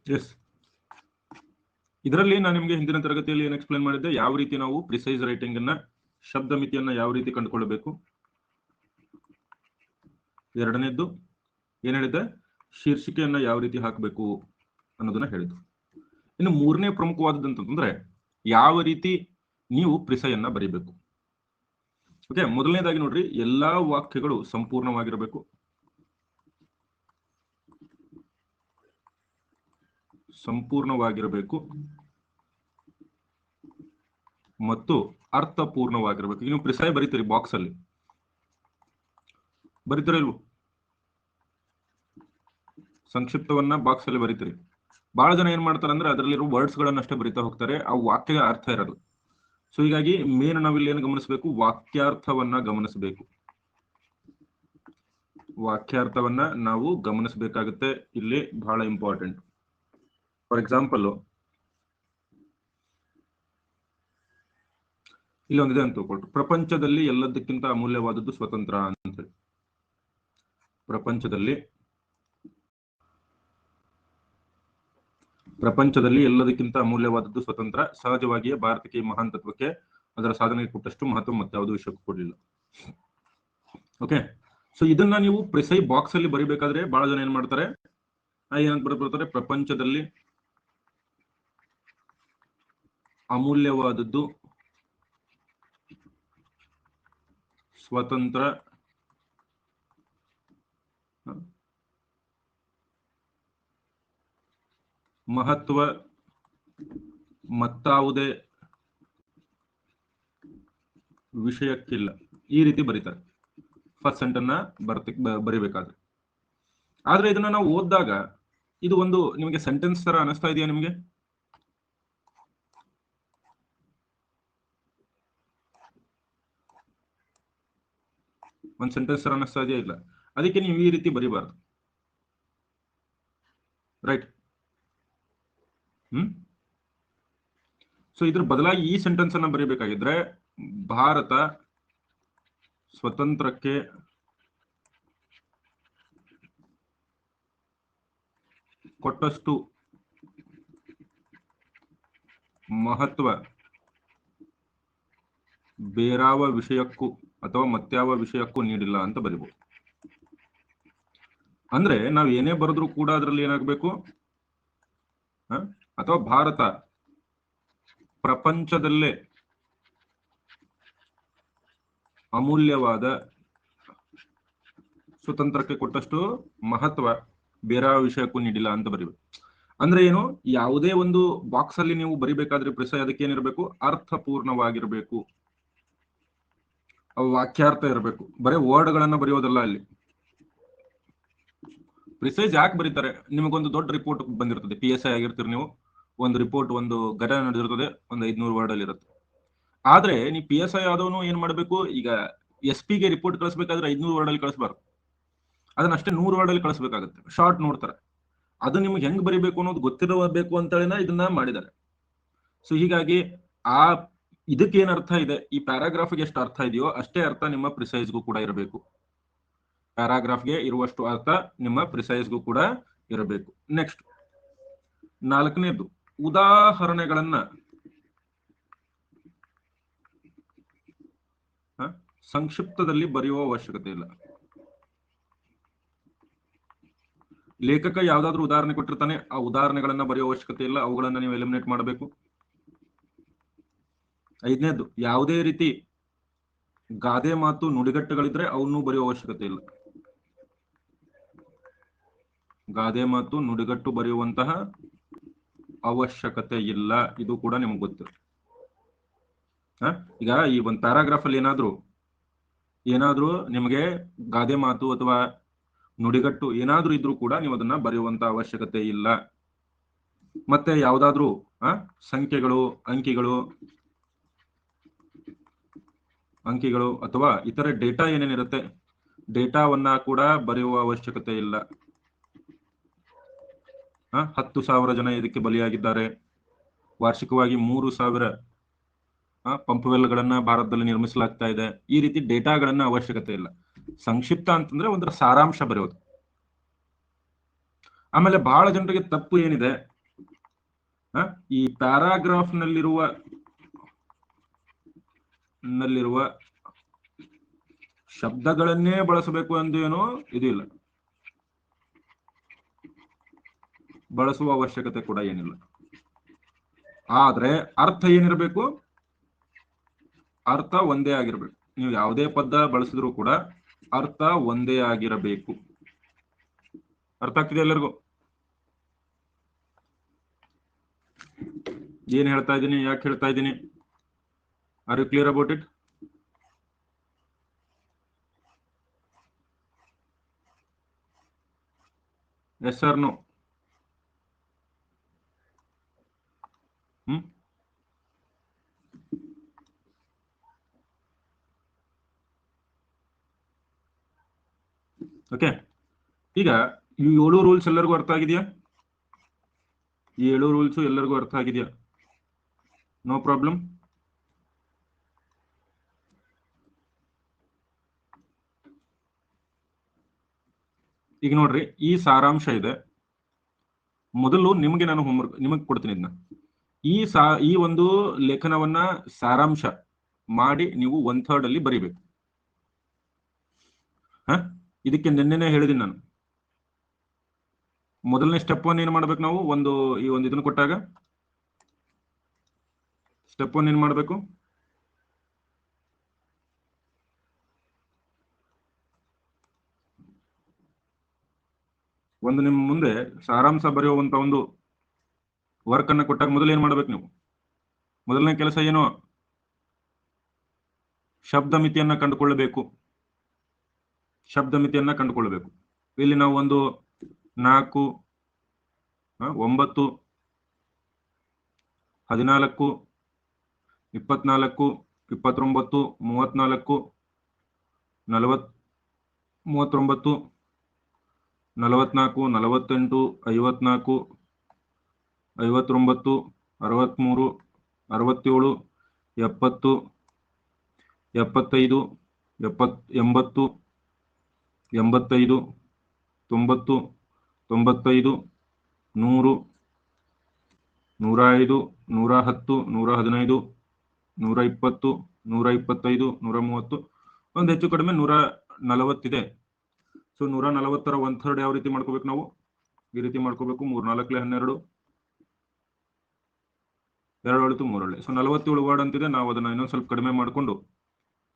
S, ಇದರಲ್ಲಿ ನಾನು ನಿಮಗೆ ಹಿಂದಿನ ತರಗತಿಯಲ್ಲಿ ಏನು ಎಕ್ಸ್ಪ್ಲೇನ್ ಮಾಡಿದ್ದೆ, ಯಾವ ರೀತಿ ನಾವು ಪ್ರಿಸೈಸ್ ರೈಟಿಂಗ್ ಅನ್ನ, ಶಬ್ದ ಮಿತಿಯನ್ನ ಯಾವ ರೀತಿ ಕಂಡುಕೊಳ್ಳಬೇಕು. ಎರಡನೇದ್ದು ಏನ್ ಹೇಳಿದ್ದೆ, ಶೀರ್ಷಿಕೆಯನ್ನ ಯಾವ ರೀತಿ ಹಾಕಬೇಕು ಅನ್ನೋದನ್ನ ಹೇಳಿದ್ದು. ಇನ್ನು ಮೂರನೇ ಪ್ರಮುಖವಾದದ್ದಂತಂದ್ರೆ ಯಾವ ರೀತಿ ನೀವು ಪ್ರಿಸೈಯನ್ನ ಬರೀಬೇಕು. ಓಕೆ, ಮೊದಲನೇದಾಗಿ ನೋಡ್ರಿ, ಎಲ್ಲಾ ವಾಕ್ಯಗಳು ಸಂಪೂರ್ಣವಾಗಿರಬೇಕು, ಮತ್ತು ಅರ್ಥಪೂರ್ಣವಾಗಿರ್ಬೇಕು. ನೀವು ಪ್ರಿಸೈ ಬರೀತೀರಿ, ಬಾಕ್ಸ್ ಅಲ್ಲಿ ಬರೀತೀರ ಇಲ್ವೋ, ಸಂಕ್ಷಿಪ್ತವನ್ನ ಬಾಕ್ಸ್ ಅಲ್ಲಿ ಬರೀತೀರಿ. ಬಹಳ ಜನ ಏನ್ ಮಾಡ್ತಾರೆ ಅಂದ್ರೆ ಅದರಲ್ಲಿರೋ ವರ್ಡ್ಸ್ ಗಳನ್ನಷ್ಟೇ ಬರಿತಾ ಹೋಗ್ತಾರೆ, ಆ ವಾಕ್ಯದ ಅರ್ಥ ಇರೋದು. ಸೊ ಹೀಗಾಗಿ ಮೇನ್ ನಾವಿಲ್ಲಿ ಏನು ಗಮನಿಸಬೇಕು, ವಾಕ್ಯಾರ್ಥವನ್ನ ಗಮನಿಸಬೇಕು. ವಾಕ್ಯಾರ್ಥವನ್ನ ನಾವು ಗಮನಿಸಬೇಕಾಗುತ್ತೆ, ಇಲ್ಲಿ ಬಹಳ ಇಂಪಾರ್ಟೆಂಟ್. ಫಾರ್ ಎಕ್ಸಾಂಪಲ್, ಇಲ್ಲಿ ಒಂದಿದೆ ಅಂತ ತಿಳ್ಕೊಳ್ರಿ, ಪ್ರಪಂಚದಲ್ಲಿ ಎಲ್ಲದಕ್ಕಿಂತ ಅಮೂಲ್ಯವಾದದ್ದು ಸ್ವತಂತ್ರ ಅಂತ ಹೇಳಿ. ಪ್ರಪಂಚದಲ್ಲಿ ಎಲ್ಲದಕ್ಕಿಂತ ಅಮೂಲ್ಯವಾದದ್ದು ಸ್ವತಂತ್ರ. ಸಹಜವಾಗಿಯೇ ಭಾರತಕ್ಕೆ ಮಹಾನ್ ತತ್ವಕ್ಕೆ ಅದರ ಸಾಧನೆಗೆ ಕೊಟ್ಟಷ್ಟು ಮಹತ್ವ ಮತ್ತೆ ಯಾವುದೋ ವಿಷಯಕ್ಕೂ ಕೊಡಲಿಲ್ಲ. ಓಕೆ, ಸೊ ಇದನ್ನ ನೀವು ಪ್ರಿಸೈ ಬಾಕ್ಸ್ ಅಲ್ಲಿ ಬರಿಬೇಕಾದ್ರೆ ಬಹಳ ಜನ ಏನ್ ಮಾಡ್ತಾರೆ, ಏನಂತ ಬರ್ತಾರೆ, ಪ್ರಪಂಚದಲ್ಲಿ ಅಮೂಲ್ಯವಾದದ್ದು ಸ್ವತಂತ್ರ, ಮಹತ್ವ ಮತ್ತಾವುದೇ ವಿಷಯಕ್ಕಿಲ್ಲ, ಈ ರೀತಿ ಬರೀತಾರೆ ಫಸ್ಟ್ ಸೆಂಟೆನ್ಸ್ ಬರಿಬೇಕಾದ್ರೆ. ಆದ್ರೆ ಇದನ್ನ ನಾವು ಓದಿದಾಗ ಇದು ಒಂದು ನಿಮಗೆ ಸೆಂಟೆನ್ಸ್ ತರ ಅನಿಸ್ತಾ ಇದೆಯಾ? ನಿಮಗೆ ಒಂದು ಸೆಂಟೆನ್ಸ್ ತರ ಅನಿಸ್ತಾ ಇದೆಯಾ? ಇಲ್ಲ. ಅದಕ್ಕೆ ನೀವು ಈ ರೀತಿ ಬರಿಬಾರ್ದು, ರೈಟ್? ಸೊ ಇದ್ರ ಬದಲಾಗಿ ಈ ಸೆಂಟೆನ್ಸ್ ಅನ್ನ ಬರೀಬೇಕಾಗಿದ್ರೆ, ಭಾರತ ಸ್ವತಂತ್ರಕ್ಕೆ ಕೊಟ್ಟಷ್ಟು ಮಹತ್ವ ಬೇರಾವ ವಿಷಯಕ್ಕೂ ಅಥವಾ ಮತ್ಯಾವ ವಿಷಯಕ್ಕೂ ನೀಡಿಲ್ಲ ಅಂತ ಬರಿಬಹುದು. ಅಂದ್ರೆ ನಾವು ಏನೇ ಬರೆದ್ರೂ ಕೂಡ ಅದರಲ್ಲಿ ಏನಾಗಬೇಕು, ಅಥವಾ ಭಾರತ ಪ್ರಪಂಚದಲ್ಲೇ ಅಮೂಲ್ಯವಾದ ಸ್ವತಂತ್ರಕ್ಕೆ ಕೊಟ್ಟಷ್ಟು ಮಹತ್ವ ಬೇರೆ ವಿಷಯಕ್ಕೂ ನೀಡಿಲ್ಲ ಅಂತ ಬರಿಬೇಕು. ಅಂದ್ರೆ ಏನು, ಯಾವುದೇ ಒಂದು ಬಾಕ್ಸ್ ಅಲ್ಲಿ ನೀವು ಬರಿಬೇಕಾದ್ರೆ ಪ್ರಿಸೈ ಅದಕ್ಕೆ ಏನಿರಬೇಕು, ಅರ್ಥಪೂರ್ಣವಾಗಿರ್ಬೇಕು, ವಾಕ್ಯಾರ್ಥ ಇರಬೇಕು. ಬರೀ ವರ್ಡ್ ಗಳನ್ನ ಬರೆಯೋದಲ್ಲ. ಅಲ್ಲಿ ಪ್ರಿಸೈಸ್ ಯಾಕೆ ಬರೀತಾರೆ, ನಿಮಗೊಂದು ದೊಡ್ಡ ರಿಪೋರ್ಟ್ ಬಂದಿರ್ತದೆ, PSI ಆಗಿರ್ತೀರಿ ನೀವು, ಒಂದು ರಿಪೋರ್ಟ್, ಒಂದು ಘಟನೆ ನಡೆದಿರ್ತದೆ, ಒಂದು 500 ವರ್ಡ್ ಅಲ್ಲಿ ಇರುತ್ತೆ. ಆದ್ರೆ ನೀವು PSI ಆದವನು ಏನ್ ಮಾಡ್ಬೇಕು, ಈಗ SP ಗೆ ರಿಪೋರ್ಟ್ ಕಳಿಸ್ಬೇಕಾದ್ರೆ 500 ವರ್ಡ್ ಅಲ್ಲಿ ಕಳಿಸ್ಬಾರ್ದು, ಅದನ್ನ ಅಷ್ಟೇ 100 ವರ್ಡ್ ಅಲ್ಲಿ ಕಳಿಸ್ಬೇಕಾಗುತ್ತೆ. ಶಾರ್ಟ್ ನೋಡ್ತಾರೆ. ಅದು ನಿಮ್ಗೆ ಹೆಂಗ್ ಬರಿಬೇಕು ಅನ್ನೋದು ಗೊತ್ತಿರಬೇಕು ಅಂತೇಳಿನ ಇದನ್ನ ಮಾಡಿದ್ದಾರೆ. ಸೊ ಹೀಗಾಗಿ ಆ ಇದಕ್ಕೆ ಏನ್ ಅರ್ಥ ಇದೆ, ಈ ಪ್ಯಾರಾಗ್ರಾಫ್ಗೆ ಎಷ್ಟು ಅರ್ಥ ಇದೆಯೋ ಅಷ್ಟೇ ಅರ್ಥ ನಿಮ್ಮ ಪ್ರಿಸೈಸ್ಗೂ ಕೂಡ ಇರಬೇಕು. ಪ್ಯಾರಾಗ್ರಾಫ್ಗೆ ಇರುವಷ್ಟು ಅರ್ಥ ನಿಮ್ಮ ಪ್ರಿಸೈಸ್ಗೂ ಕೂಡ ಇರಬೇಕು. ನೆಕ್ಸ್ಟ್ 4ನೇದು, ಉದಾಹರಣೆಗಳನ್ನ ಸಂಕ್ಷಿಪ್ತದಲ್ಲಿ ಬರೆಯುವ ಅವಶ್ಯಕತೆ ಇಲ್ಲ. ಲೇಖಕ ಯಾವ್ದಾದ್ರು ಉದಾಹರಣೆ ಕೊಟ್ಟಿರ್ತಾನೆ, ಆ ಉದಾಹರಣೆಗಳನ್ನ ಬರೆಯುವ ಅವಶ್ಯಕತೆ ಇಲ್ಲ, ಅವುಗಳನ್ನ ನೀವು ಎಲಿಮಿನೇಟ್ ಮಾಡಬೇಕು. 5ನೇದು, ಯಾವುದೇ ರೀತಿ ಗಾದೆ ಮಾತು ನುಡಿಗಟ್ಟುಗಳಿದ್ರೆ ಅವನ್ನೂ ಬರೆಯುವ ಅವಶ್ಯಕತೆ ಇಲ್ಲ. ಗಾದೆ ಮಾತು ನುಡಿಗಟ್ಟು ಬರೆಯುವಂತಹ ಅವಶ್ಯಕತೆ ಇಲ್ಲ, ಇದು ಕೂಡ ನಿಮ್ಗೆ ಗೊತ್ತಿರುತ್ತೆ. ಈಗ ಈ ಒಂದು ಪ್ಯಾರಾಗ್ರಾಫ್ ಅಲ್ಲಿ ಏನಾದ್ರೂ ನಿಮಗೆ ಗಾದೆ ಮಾತು ಅಥವಾ ನುಡಿಗಟ್ಟು ಏನಾದ್ರೂ ಇದ್ರೂ ಕೂಡ ನೀವು ಅದನ್ನ ಬರೆಯುವಂತ ಅವಶ್ಯಕತೆ ಇಲ್ಲ. ಮತ್ತೆ ಯಾವ್ದಾದ್ರು ಸಂಖ್ಯೆಗಳು, ಅಂಕಿಗಳು ಅಥವಾ ಇತರೆ ಡೇಟಾ ಏನೇನಿರುತ್ತೆ, ಡೇಟಾವನ್ನ ಕೂಡ ಬರೆಯುವ ಅವಶ್ಯಕತೆ ಇಲ್ಲ. 10,000 ಜನ ಇದಕ್ಕೆ ಬಲಿಯಾಗಿದ್ದಾರೆ, ವಾರ್ಷಿಕವಾಗಿ 3,000 ಪಂಪ್ವೆಲ್ಗಳನ್ನ ಭಾರತದಲ್ಲಿ ನಿರ್ಮಿಸಲಾಗ್ತಾ ಇದೆ, ಈ ರೀತಿ ಡೇಟಾಗಳನ್ನ ಅವಶ್ಯಕತೆ ಇಲ್ಲ. ಸಂಕ್ಷಿಪ್ತ ಅಂತಂದ್ರೆ ಒಂದರ ಸಾರಾಂಶ ಬರೆಯೋದು. ಆಮೇಲೆ ಬಹಳ ಜನರಿಗೆ ತಪ್ಪು ಏನಿದೆ, ಈ ಪ್ಯಾರಾಗ್ರಾಫ್ ನಲ್ಲಿರುವ ಶಬ್ದಗಳನ್ನೇ ಬಳಸಬೇಕು ಎಂದು ಏನೋ ಇದು ಇಲ್ಲ, ಬಳಸುವ ಅವಶ್ಯಕತೆ ಕೂಡ ಏನಿಲ್ಲ. ಆದ್ರೆ ಅರ್ಥ ಏನಿರಬೇಕು? ಅರ್ಥ ಒಂದೇ ಆಗಿರ್ಬೇಕು. ನೀವು ಯಾವುದೇ ಪದ ಬಳಸಿದ್ರು ಕೂಡ ಅರ್ಥ ಒಂದೇ ಆಗಿರಬೇಕು. ಅರ್ಥ ಆಗ್ತಿದೆ ಎಲ್ಲರಿಗೂ? ಏನ್ ಹೇಳ್ತಾ ಇದ್ದೀನಿ, ಯಾಕೆ ಹೇಳ್ತಾ ಇದ್ದೀನಿ? Are you clear about it? Yes or no? Okay, ಈಗ ಈ 7 ರೂಲ್ಸ್ ಎಲ್ಲರಿಗೂ ಅರ್ಥ ಆಗಿದೆಯಾ? ಈ 7 ರೂಲ್ಸ್ ಎಲ್ಲರಿಗೂ ಅರ್ಥ ಆಗಿದೆಯಾ? No problem. ಈಗ ನೋಡ್ರಿ, ಈ ಸಾರಾಂಶ ಇದೆ. ಮೊದಲು ನಿಮಗೆ ನಾನು ಹೋಮ್ವರ್ಕ್ ನಿಮಗೆ ಕೊಡ್ತೀನಿ. ಇದನ್ನ ಈ ಒಂದು ಲೇಖನವನ್ನ ಸಾರಾಂಶ ಮಾಡಿ ನೀವು 1/3 ಅಲ್ಲಿ ಬರೀಬೇಕು. ಇದಕ್ಕೆ ನಿನ್ನೆನೆ ಹೇಳಿದೀನಿ ನಾನು. ಮೊದಲನೇ ಸ್ಟೆಪ್ 1 ಏನ್ ಮಾಡ್ಬೇಕು ನಾವು? ಈ ಒಂದು ಇದನ್ನು ಕೊಟ್ಟಾಗ ಸ್ಟೆಪ್ 1 ಏನ್ ಮಾಡ್ಬೇಕು? ನಿಮ್ಮ ಮುಂದೆ ಸಾರಾಂಶ ಬರೆಯುವಂತ ಒಂದು ವರ್ಕ್ ಅನ್ನ ಕೊಟ್ಟಾಗ ಮೊದಲು ಏನ್ ಮಾಡ್ಬೇಕು ನೀವು? ಮೊದಲನೇ ಕೆಲಸ ಏನು? ಶಬ್ದ ಮಿತಿಯನ್ನ ಕಂಡುಕೊಳ್ಳಬೇಕು. ಇಲ್ಲಿ ನಾವು 1, 4, 9, 14, 24, 29, 34, 40, 39, 44, 48, 54, 59, 63, 67, 70, 75, 80, 85, 90, 95, 100, 105, 110, 115, 120, 125, 130, ಒಂದು ಹೆಚ್ಚು ಕಡಿಮೆ 140 ಇದೆ. ಸೊ 140ರ 1/3 ಯಾವ ರೀತಿ ಮಾಡ್ಕೋಬೇಕು ನಾವು? ಈ ರೀತಿ ಮಾಡ್ಕೋಬೇಕು. 3 4 12, 2 ಹೊಳಿತು 3 ಹೊಳೆ. ಸೊ 47 ವರ್ಡ್ ಅಂತಿದೆ. ನಾವು ಅದನ್ನ ಇನ್ನೊಂದು ಸ್ವಲ್ಪ ಕಡಿಮೆ ಮಾಡಿಕೊಂಡು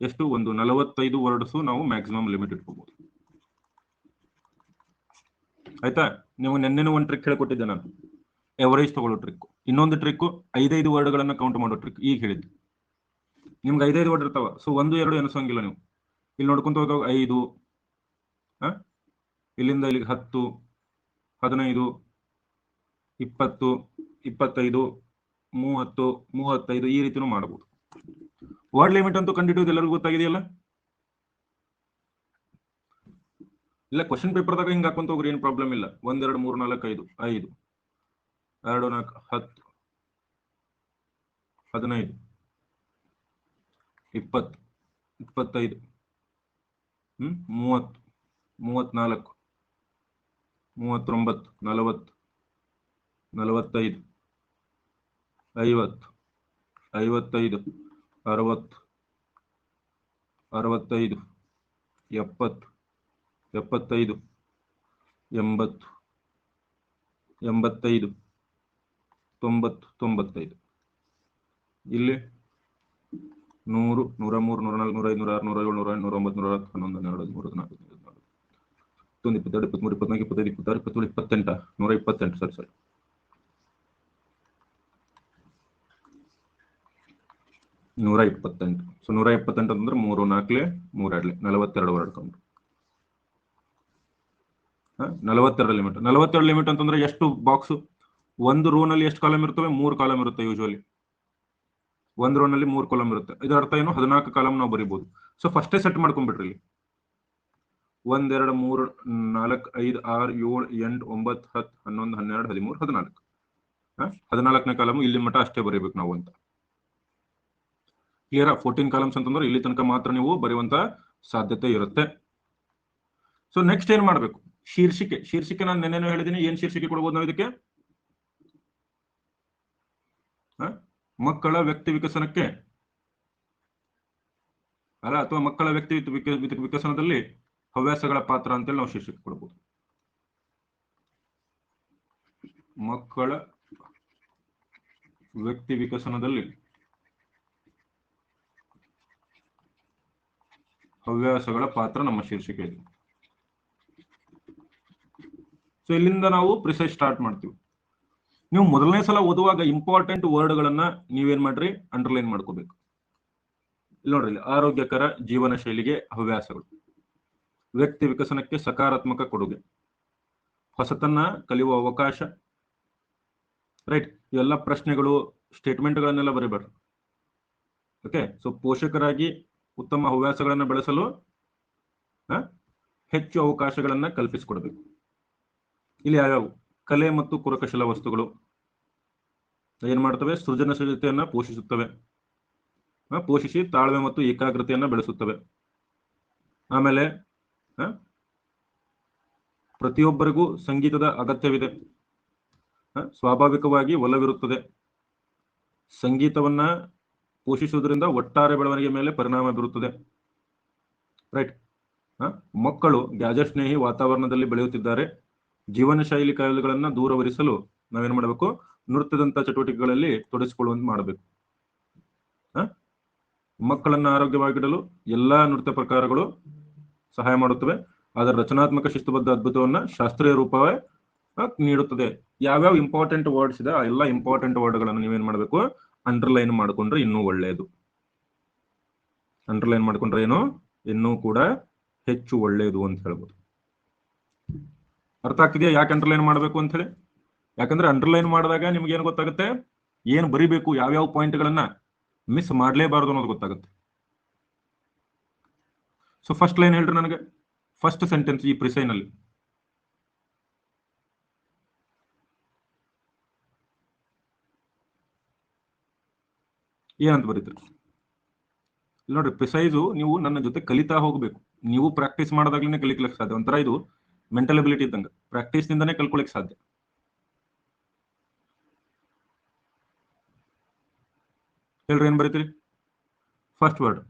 ಎಷ್ಟು? ಒಂದು 45 ವರ್ಡ್ಸ್ ನಾವು ಮ್ಯಾಕ್ಸಿಮಮ್ ಲಿಮಿಟ್ ಇಟ್ಕೋಬಹುದು. ಆಯ್ತಾ? ನೀವು ನೆನ್ನೆನೂ ಒಂದು ಟ್ರಿಕ್ ಹೇಳ್ಕೊಟ್ಟಿದ್ದೆ ನಾನು, ಎವರೇಜ್ ತಗೊಳ್ಳೋ ಟ್ರಿಕ್. ಇನ್ನೊಂದು ಟ್ರಿಕ್ 5 ವರ್ಡ್ಗಳನ್ನ ಕೌಂಟ್ ಮಾಡೋ ಟ್ರಿಕ್ ಈಗ ಹೇಳಿದ್ದೆ. ನಿಮ್ಗೆ 5 ವರ್ಡ್ ಇರ್ತಾವ. ಸೊ 1 2 ಎನಿಸೋಂಗಿಲ್ಲ ನೀವು. ಇಲ್ಲಿ ನೋಡ್ಕೊಂತ ಹೋದಾಗ 5, ಇಲ್ಲಿಂದ ಇಲ್ಲಿಗೆ 10, 15, 20, 25, 30, 35 ಈ ರೀತಿನೂ ಮಾಡಬಹುದು. ವರ್ಡ್ ಲಿಮಿಟ್ ಅಂತೂ ಕಂಡಿಡಿಯೋದು ಎಲ್ಲರಿಗೂ ಗೊತ್ತಾಗಿದೆಯಲ್ಲ? ಇಲ್ಲ, ಕ್ವಶನ್ ಪೇಪರ್ದಾಗ ಹಿಂಗೆ ಹಾಕೊಂತ ಹೋಗ್ರಿ, ಏನು ಪ್ರಾಬ್ಲಮ್ ಇಲ್ಲ. 1 2 3 4 5, 5 2 4 10, 15, 20, 25, 30, 34, 39, 40, 45, 50, 55, 60, 65, 70, 75, 80, 85, 90, 95. ಇಲ್ಲಿ 100, 103, 104, 105, 106, 107, 108, 109, 110, 11, 12, 13, 14, 15, 21, 22, 23, 24, 25, 26, 27, 28, 128. ಸರಿ. ಸೊ 128 ಅಂತಂದ್ರೆ 3 4 3 2 42 ವರ್ಡ್ ಕೌಂಟ್. 42 ಲಿಮಿಟ್. 42 ಲಿಮಿಟ್ ಅಂತಂದ್ರೆ ಎಷ್ಟು ಬಾಕ್ಸ್? ಒಂದು ರೋ ನಲ್ಲಿ ಎಷ್ಟು ಕಾಲಮ್ ಇರ್ತವೆ? 3 ಕಾಲಮ್ ಇರುತ್ತೆ ಯೂಶುವಲಿ. ಒಂದು ರೋ ನಲ್ಲಿ 3 ಕಾಲಮ್ ಇರುತ್ತೆ. ಇದರ ಅರ್ಥ ಏನು? 14 ಕಾಲಮ್ ನಾವು ಬರೀಬಹುದು. ಸೊ ಫಸ್ಟೇ ಸೆಟ್ ಮಾಡ್ಕೊಂಡ್ಬಿಟ್ರಿ. ಇಲ್ಲಿ 1 2 3 4 5 6 7 8 9 10 11 12 13 14. 14ನೇ ಕಾಲಮ್ ಇಲ್ಲಿ ಮಟ್ಟ ಅಷ್ಟೇ ಬರೀಬೇಕು ನಾವು ಅಂತ. ಕ್ಲಿಯರ್? 14 ಕಾಲಮ್ಸ್ ಅಂತಂದ್ರೆ ಇಲ್ಲಿ ತನಕ ಮಾತ್ರ ನೀವು ಬರೆಯುವಂತ ಸಾಧ್ಯತೆ ಇರುತ್ತೆ. ಸೊ ನೆಕ್ಸ್ಟ್ ಏನ್ ಮಾಡ್ಬೇಕು? ಶೀರ್ಷಿಕೆ. ನಾನು ನೆನ್ನೆನೂ ಹೇಳಿದೀನಿ. ಏನ್ ಶೀರ್ಷಿಕೆ ಕೊಡ್ಬೋದು ನಾವು ಇದಕ್ಕೆ? ಮಕ್ಕಳ ವ್ಯಕ್ತಿ ವಿಕಸನಕ್ಕೆ ಅಲ್ಲ ಅಥವಾ ಮಕ್ಕಳ ವ್ಯಕ್ತಿ ವಿಕಸನದಲ್ಲಿ ಹವ್ಯಾಸಗಳ ಪಾತ್ರ ಅಂತೇಳಿ ನಾವು ಶೀರ್ಷಿಕೆ ಕೊಡಬಹುದು. ಮಕ್ಕಳ ವ್ಯಕ್ತಿ ವಿಕಸನದಲ್ಲಿ ಹವ್ಯಾಸಗಳ ಪಾತ್ರ ನಮ್ಮ ಶೀರ್ಷಿಕೆ ಇದೆ. ಸೊ ಇಲ್ಲಿಂದ ನಾವು ಪ್ರಿಸೈಸ್ ಸ್ಟಾರ್ಟ್ ಮಾಡ್ತೀವಿ. ನೀವು ಮೊದಲನೇ ಸಲ ಓದುವಾಗ ಇಂಪಾರ್ಟೆಂಟ್ ವರ್ಡ್ಗಳನ್ನ ನೀವೇನ್ ಮಾಡ್ರಿ, ಅಂಡರ್ಲೈನ್ ಮಾಡ್ಕೋಬೇಕು. ಇಲ್ಲಿ ನೋಡ್ರಿ, ಆರೋಗ್ಯಕರ ಜೀವನ ಶೈಲಿಗೆ ಹವ್ಯಾಸಗಳು, ವ್ಯಕ್ತಿ ವಿಕಸನಕ್ಕೆ ಸಕಾರಾತ್ಮಕ ಕೊಡುಗೆ, ಹೊಸತನ್ನ ಕಲಿಯುವ ಅವಕಾಶ. ರೈಟ್, ಇವೆಲ್ಲ ಪ್ರಶ್ನೆಗಳು, ಸ್ಟೇಟ್ಮೆಂಟ್ಗಳನ್ನೆಲ್ಲ ಬರೀಬೇಡ್ರಿ. ಓಕೆ, ಸೊ ಪೋಷಕರಾಗಿ ಉತ್ತಮ ಹವ್ಯಾಸಗಳನ್ನ ಬೆಳೆಸಲು ಹೆಚ್ಚು ಅವಕಾಶಗಳನ್ನ ಕಲ್ಪಿಸಿಕೊಡ್ಬೇಕು. ಇಲ್ಲಿ ಯಾವ್ಯಾವು? ಕಲೆ ಮತ್ತು ಕರಕುಶಲ ವಸ್ತುಗಳು ಏನ್ ಮಾಡ್ತವೆ? ಸೃಜನಶೀಲತೆಯನ್ನ ಪೋಷಿಸುತ್ತವೆ, ಪೋಷಿಸಿ ತಾಳ್ಮೆ ಮತ್ತು ಏಕಾಗ್ರತೆಯನ್ನ ಬೆಳೆಸುತ್ತವೆ. ಆಮೇಲೆ ಪ್ರತಿಯೊಬ್ಬರಿಗೂ ಸಂಗೀತದ ಅಗತ್ಯವಿದೆ, ಸ್ವಾಭಾವಿಕವಾಗಿ ಒಲವಿರುತ್ತದೆ. ಸಂಗೀತವನ್ನ ಪೋಷಿಸುವುದರಿಂದ ಒಟ್ಟಾರೆ ಬೆಳವಣಿಗೆ ಮೇಲೆ ಪರಿಣಾಮ ಬೀರುತ್ತದೆ. ರೈಟ್, ಮಕ್ಕಳು ಗ್ಯಾಜೆಟ್ ಸ್ನೇಹಿ ವಾತಾವರಣದಲ್ಲಿ ಬೆಳೆಯುತ್ತಿದ್ದಾರೆ. ಜೀವನ ಶೈಲಿ ಕಾಯಿಲೆಗಳನ್ನ ದೂರವರಿಸಲು ನಾವೇನ್ ಮಾಡಬೇಕು? ನೃತ್ಯದಂತ ಚಟುವಟಿಕೆಗಳಲ್ಲಿ ತೊಡಗಿಸಿಕೊಳ್ಳುವಂತೆ ಮಾಡಬೇಕು. ಮಕ್ಕಳನ್ನ ಆರೋಗ್ಯವಾಗಿಡಲು ಎಲ್ಲಾ ನೃತ್ಯ ಪ್ರಕಾರಗಳು ಸಹಾಯ ಮಾಡುತ್ತವೆ. ಅದರ ರಚನಾತ್ಮಕ ಶಿಸ್ತುಬದ್ಧ ಅದ್ಭುತವನ್ನ ಶಾಸ್ತ್ರೀಯ ರೂಪವೇ ನೀಡುತ್ತದೆ. ಯಾವ್ಯಾವ ಇಂಪಾರ್ಟೆಂಟ್ ವರ್ಡ್ಸ್ ಇದೆ ಆ ಎಲ್ಲ ಇಂಪಾರ್ಟೆಂಟ್ ವರ್ಡ್ಗಳನ್ನು ನೀವೇನ್ ಮಾಡಬೇಕು? ಅಂಡರ್ಲೈನ್ ಮಾಡ್ಕೊಂಡ್ರೆ ಇನ್ನೂ ಒಳ್ಳೆಯದು. ಅಂಡರ್ಲೈನ್ ಮಾಡ್ಕೊಂಡ್ರೆ ಏನು ಇನ್ನೂ ಕೂಡ ಹೆಚ್ಚು ಒಳ್ಳೆಯದು ಅಂತ ಹೇಳ್ಬೋದು. ಅರ್ಥ ಆಗ್ತಿದೆಯಾ ಯಾಕೆ ಅಂಡರ್ಲೈನ್ ಮಾಡಬೇಕು ಅಂತ ಹೇಳಿ? ಯಾಕಂದ್ರೆ ಅಂಡರ್ಲೈನ್ ಮಾಡಿದಾಗ ನಿಮ್ಗೆ ಏನು ಗೊತ್ತಾಗುತ್ತೆ? ಏನ್ ಬರಿಬೇಕು, ಯಾವ್ಯಾವ ಪಾಯಿಂಟ್ಗಳನ್ನ ಮಿಸ್ ಮಾಡ್ಲೇಬಾರದು ಅನ್ನೋದು ಗೊತ್ತಾಗುತ್ತೆ. ಸೊ ಫಸ್ಟ್ ಲೈನ್ ಹೇಳ್ರಿ ನನಗೆ, ಫಸ್ಟ್ ಸೆಂಟೆನ್ಸ್ ಈ ಪ್ರಿಸೈನಲ್ಲಿ. ಏನಂತ ಬರೀತೀರಿ? ನೋಡ್ರಿ, ಪ್ರಿಸೈಸು ನೀವು ನನ್ನ ಜೊತೆ ಕಲಿತಾ ಹೋಗ್ಬೇಕು. ನೀವು ಪ್ರಾಕ್ಟೀಸ್ ಮಾಡೋದಾಗ್ಲೇ ಕಲಿಕ್ಲಿಕ್ಕೆ ಸಾಧ್ಯ. ಒಂಥರ ಇದು ಮೆಂಟಲ್ ಎಬಿಲಿಟಿ ಇದ್ದಂಗೆ, ಪ್ರಾಕ್ಟೀಸ್ ನಿಂದನೇ ಕಲ್ಕೊಳಕ್ ಸಾಧ್ಯ. ಹೇಳ್ರಿ, ಏನ್ ಬರೀತೀರಿ? ಫಸ್ಟ್ ವರ್ಡ್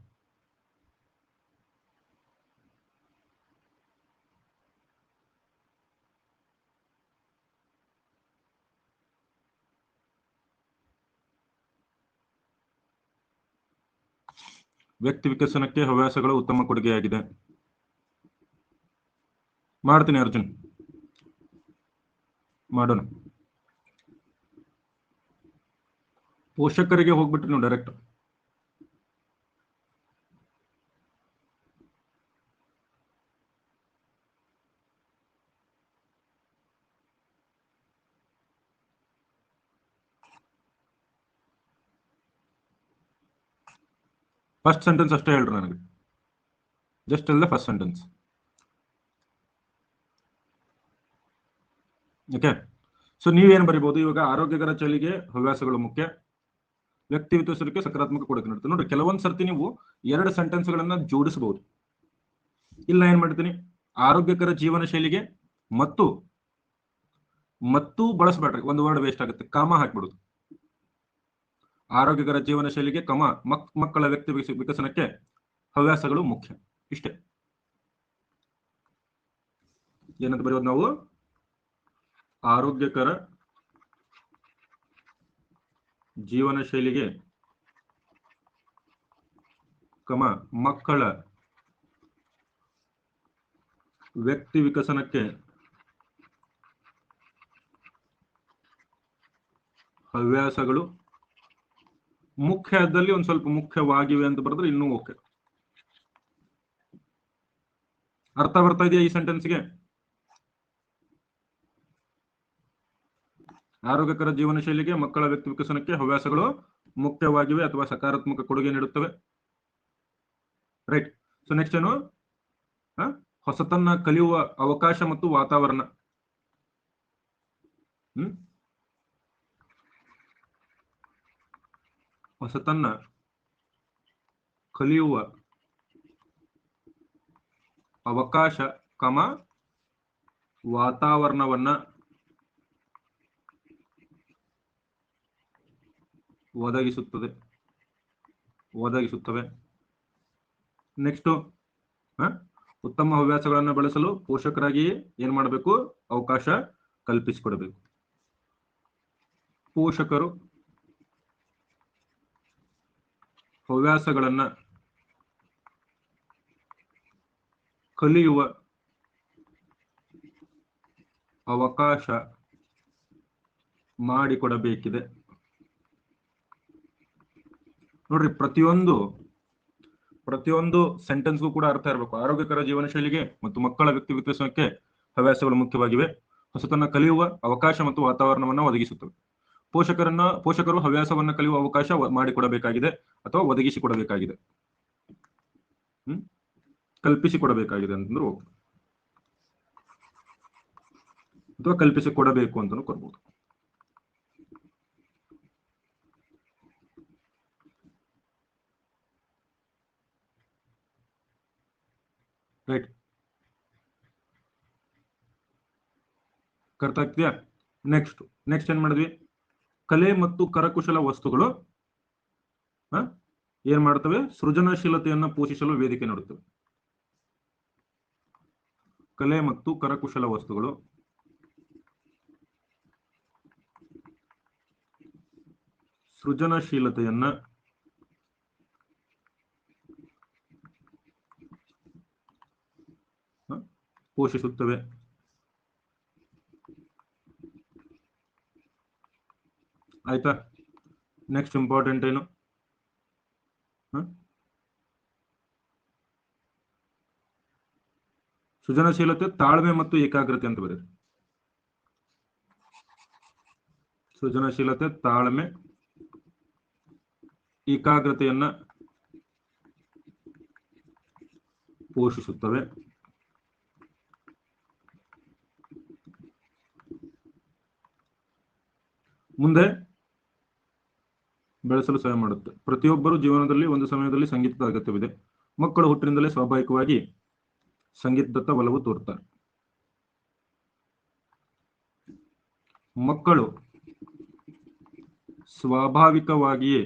ವ್ಯಕ್ತಿ ವಿಕಸನಕ್ಕೆ ಹವ್ಯಾಸಗಳು ಉತ್ತಮ ಕೊಡುಗೆಯಾಗಿದೆ. ಮಾಡ್ತೀನಿ ಅರ್ಜುನ್, ಮಾಡೋಣ. ಪೋಷಕರಿಗೆ ಹೋಗ್ಬಿಟ್ರಿ ನೀವು ಡೈರೆಕ್ಟ್. ಫಸ್ಟ್ ಸೆಂಟೆನ್ಸ್ ಅಷ್ಟೇ ಹೇಳ್ರಿ ನನಗೆ, ಜಸ್ಟ್ ಅಲ್ಲ ಫಸ್ಟ್ ಸೆಂಟೆನ್ಸ್. ಓಕೆ, ಸೊ ನೀವೇನು ಬರಿಬಹುದು ಇವಾಗ? ಆರೋಗ್ಯಕರ ಚಳಿಗೆ ಹವ್ಯಾಸಗಳು ಮುಖ್ಯ, ವ್ಯಕ್ತಿ ವಿಕಸನಕ್ಕೆ ಸಕಾರಾತ್ಮಕ ಕೊಡುಗೆ ನೀಡುತ್ತೆ. ನೋಡ್ರಿ, ಕೆಲವೊಂದ್ ಸರ್ತಿ ನೀವು 2 ಸೆಂಟೆನ್ಸ್ ಗಳನ್ನ ಜೋಡಿಸಬಹುದು. ಇಲ್ಲ ಏನ್ ಮಾಡ್ತೀನಿ, ಆರೋಗ್ಯಕರ ಜೀವನ ಶೈಲಿಗೆ ಮತ್ತು ಬಳಸಬೇಡ್ರಿ, ಒಂದು ವರ್ಡ್ ವೇಸ್ಟ್ ಆಗುತ್ತೆ, ಕಾಮ ಹಾಕ್ಬಿಡುದು. ಆರೋಗ್ಯಕರ ಜೀವನ ಶೈಲಿಗೆ ಕಮ ಮಕ್ಕಳ ವ್ಯಕ್ತಿ ವಿಕಸನಕ್ಕೆ ಹವ್ಯಾಸಗಳು ಮುಖ್ಯ. ಇಷ್ಟೇ. ಏನಂತ ಬರೆಯೋದು ನಾವು? ಆರೋಗ್ಯಕರ ಜೀವನ ಶೈಲಿಗೆ ಕಮ ಮಕ್ಕಳ ವ್ಯಕ್ತಿ ವಿಕಸನಕ್ಕೆ ಹವ್ಯಾಸಗಳು ಮುಖ್ಯದಲ್ಲಿ ಒಂದ್ ಸ್ವಲ್ಪ ಮುಖ್ಯವಾಗಿವೆ ಅಂತ ಬರೆದ್ರೆ ಇನ್ನೂ ಓಕೆ. ಅರ್ಥ ಬರ್ತಾ ಇದೆಯಾ ಈ ಸೆಂಟೆನ್ಸ್ಗೆ? ಆರೋಗ್ಯಕರ ಜೀವನ ಶೈಲಿಗೆ ಮಕ್ಕಳ ವ್ಯಕ್ತಿ ವಿಕಸನಕ್ಕೆ ಹವ್ಯಾಸಗಳು ಮುಖ್ಯವಾಗಿವೆ ಅಥವಾ ಸಕಾರಾತ್ಮಕ ಕೊಡುಗೆ ನೀಡುತ್ತವೆ. ರೈಟ್. ಸೊ ನೆಕ್ಸ್ಟ್ ಏನು? ಹೊಸತನ್ನ ಕಲಿಯುವ ಅವಕಾಶ ಮತ್ತು ವಾತಾವರಣ. ಹೊಸತನ್ನ ಕಲಿಯುವ ಅವಕಾಶ ಕಮ ವಾತಾವರಣವನ್ನ ಒದಗಿಸುತ್ತವೆ. ನೆಕ್ಸ್ಟ್, ಉತ್ತಮ ಹವ್ಯಾಸಗಳನ್ನು ಬೆಳೆಸಲು ಪೋಷಕರಾಗಿ ಏನ್ ಮಾಡಬೇಕು? ಅವಕಾಶ ಕಲ್ಪಿಸಿಕೊಡಬೇಕು. ಪೋಷಕರು ಹವ್ಯಾಸಗಳನ್ನ ಕಲಿಯುವ ಅವಕಾಶ ಮಾಡಿಕೊಡಬೇಕಿದೆ. ನೋಡ್ರಿ, ಪ್ರತಿಯೊಂದು ಸೆಂಟೆನ್ಸ್ಗೂ ಕೂಡ ಅರ್ಥ ಇರಬೇಕು. ಆರೋಗ್ಯಕರ ಜೀವನ ಶೈಲಿಗೆ ಮತ್ತು ಮಕ್ಕಳ ವ್ಯಕ್ತಿ ವಿಕಸನಕ್ಕೆ ಹವ್ಯಾಸಗಳು ಮುಖ್ಯವಾಗಿವೆ. ಹೊಸತನ್ನ ಕಲಿಯುವ ಅವಕಾಶ ಮತ್ತು ವಾತಾವರಣವನ್ನ ಒದಗಿಸುತ್ತವೆ. ಪೋಷಕರು ಹವ್ಯಾಸವನ್ನ ಕಲಿಯುವ ಅವಕಾಶ ಮಾಡಿಕೊಡಬೇಕಾಗಿದೆ ಅಥವಾ ಒದಗಿಸಿಕೊಡಬೇಕಾಗಿದೆ, ಕಲ್ಪಿಸಿಕೊಡಬೇಕಾಗಿದೆ ಅಂತಂದ್ರು, ಅಥವಾ ಕಲ್ಪಿಸಿಕೊಡಬೇಕು ಅಂತಾನು ಕೊಡ್ಬೋದು. ರೈಟ್, ಕರ್ತ ಆಗ್ತೀಯಾ? ನೆಕ್ಸ್ಟ್ ಏನ್ ಮಾಡಿದ್ವಿ? ಕಲೆ ಮತ್ತು ಕರಕುಶಲ ವಸ್ತುಗಳು ಏನ್ ಮಾಡ್ತವೆ? ಸೃಜನಶೀಲತೆಯನ್ನ ಪೋಷಿಸಲು ವೇದಿಕೆ ನೀಡುತ್ತವೆ. ಕಲೆ ಮತ್ತು ಕರಕುಶಲ ವಸ್ತುಗಳು ಸೃಜನಶೀಲತೆಯನ್ನ ಪೋಷಿಸುತ್ತವೆ. ಆಯ್ತಾ? ನೆಕ್ಸ್ಟ್ ಇಂಪಾರ್ಟೆಂಟ್ ಏನು? ಸೃಜನಶೀಲತೆ, ತಾಳ್ಮೆ ಮತ್ತು ಏಕಾಗ್ರತೆ ಅಂತ ಬರೀರಿ. ಸೃಜನಶೀಲತೆ, ತಾಳ್ಮೆ, ಏಕಾಗ್ರತೆಯನ್ನ ಪೋಷಿಸುತ್ತವೆ. ಮುಂದೆ ಬೆಳೆಸಲು ಸಹಾಯ ಮಾಡುತ್ತೆ. ಪ್ರತಿಯೊಬ್ಬರು ಜೀವನದಲ್ಲಿ ಒಂದು ಸಮಯದಲ್ಲಿ ಸಂಗೀತದ ಅಗತ್ಯವಿದೆ. ಮಕ್ಕಳು ಹುಟ್ಟಿನಿಂದಲೇ ಸ್ವಾಭಾವಿಕವಾಗಿ ಸಂಗೀತದತ್ತ ಒಲವು ತೋರುತ್ತಾರೆ. ಮಕ್ಕಳು ಸ್ವಾಭಾವಿಕವಾಗಿಯೇ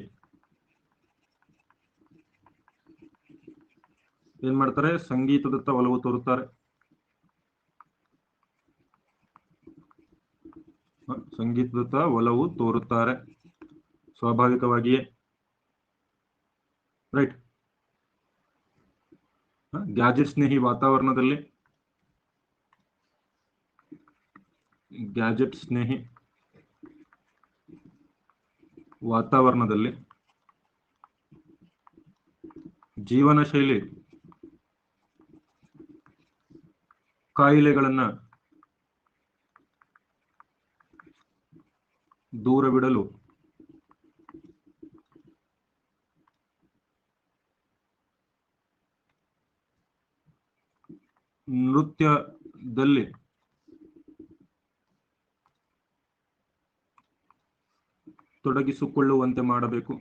ಏನ್ ಮಾಡ್ತಾರೆ? ಸಂಗೀತದತ್ತ ಒಲವು ತೋರುತ್ತಾರೆ. ಸಂಗೀತದತ್ತ ಒಲವು ತೋರುತ್ತಾರೆ ಸ್ವಾಭಾವಿಕವಾಗಿಯೇ. ರೈಟ್. ಗ್ಯಾಜೆಟ್ ಸ್ನೇಹಿ ವಾತಾವರಣದಲ್ಲಿ ಜೀವನ ಶೈಲಿ ಕಾಯಿಲೆಗಳನ್ನ ದೂರವಿಡಲು ನೃತ್ಯದಲ್ಲಿ ತೊಡಗಿಸಿಕೊಳ್ಳುವಂತೆ ಮಾಡಬೇಕು.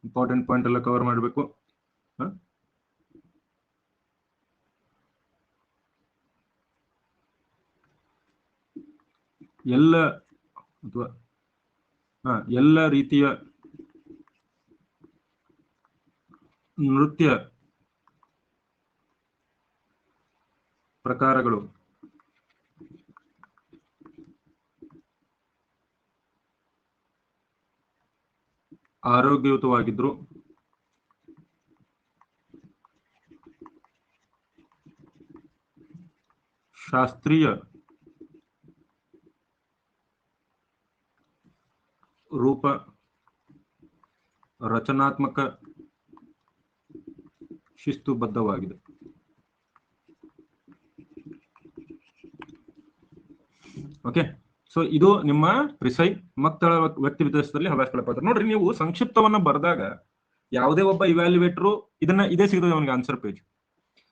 ಇಂಪಾರ್ಟೆಂಟ್ ಪಾಯಿಂಟ್ ಎಲ್ಲ ಕವರ್ ಮಾಡಬೇಕು. ಎಲ್ಲ ರೀತಿಯ ನೃತ್ಯ ಪ್ರಕಾರಗಳು ಆರೋಗ್ಯಯುತವಾಗಿದ್ರು ಶಾಸ್ತ್ರೀಯ ರೂಪ ರಚನಾತ್ಮಕ ಶಿಸ್ತುಬದ್ಧವಾಗಿದೆ. ಓಕೆ, ಸೊ ಇದು ನಿಮ್ಮ ಪ್ರಿಸೈ ಮಕ್ಕಳ ವ್ಯಕ್ತಿ ವಿಕಾಸದಲ್ಲಿ ಹವ್ಯಾಸಗಳ ಪಾತ್ರ. ನೋಡ್ರಿ, ನೀವು ಸಂಕ್ಷಿಪ್ತವನ್ನ ಬರೆದಾಗ ಯಾವುದೇ ಒಬ್ಬ ಇವ್ಯಾಲ್ಯುವೇಟರು ಇದೇ ಸಿಗ್ತದೆ ಅವನಿಗೆ ಆನ್ಸರ್ ಪೇಜ್.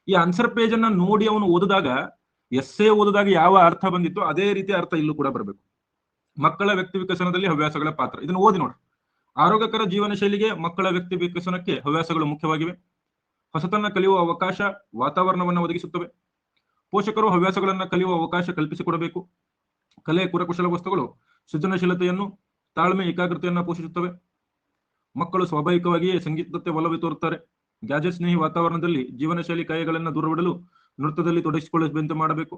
ಈ ಆನ್ಸರ್ ಪೇಜ್ ಅನ್ನ ನೋಡಿ ಅವನು ಓದಿದಾಗ, ಎಸ್ಸೆ ಓದಿದಾಗ ಯಾವ ಅರ್ಥ ಬಂದಿತ್ತು ಅದೇ ರೀತಿ ಅರ್ಥ ಇಲ್ಲೂ ಕೂಡ ಬರಬೇಕು. ಮಕ್ಕಳ ವ್ಯಕ್ತಿ ವಿಕಸನದಲ್ಲಿ ಹವ್ಯಾಸಗಳ ಪಾತ್ರ, ಇದನ್ನು ಓದಿ ನೋಡ್ರಿ. ಆರೋಗ್ಯಕರ ಜೀವನ ಶೈಲಿಗೆ ಮಕ್ಕಳ ವ್ಯಕ್ತಿ ವಿಕಸನಕ್ಕೆ ಹವ್ಯಾಸಗಳು ಮುಖ್ಯವಾಗಿವೆ. ಹೊಸತನ್ನ ಕಲಿಯುವ ಅವಕಾಶ ವಾತಾವರಣವನ್ನು ಒದಗಿಸುತ್ತವೆ. ಪೋಷಕರು ಹವ್ಯಾಸಗಳನ್ನ ಕಲಿಯುವ ಅವಕಾಶ ಕಲ್ಪಿಸಿಕೊಡಬೇಕು. ಕಲೆ, ಕುರಕುಶಲ ವಸ್ತುಗಳು ಸೃಜನಶೀಲತೆಯನ್ನು, ತಾಳ್ಮೆ, ಏಕಾಗ್ರತೆಯನ್ನ ಪೋಷಿಸುತ್ತವೆ. ಮಕ್ಕಳು ಸ್ವಾಭಾವಿಕವಾಗಿಯೇ ಸಂಗೀತದತ್ತ ಒಲವು ತೋರುತ್ತಾರೆ. ಗ್ಯಾಜೆಟ್ ಸ್ನೇಹಿ ವಾತಾವರಣದಲ್ಲಿ ಜೀವನ ಶೈಲಿ ಕಾಯಗಳನ್ನು ದೂರವಿಡಲು ನೃತ್ಯದಲ್ಲಿ ತೊಡಗಿಸಿಕೊಳ್ಳುವಂತೆ ಮಾಡಬೇಕು.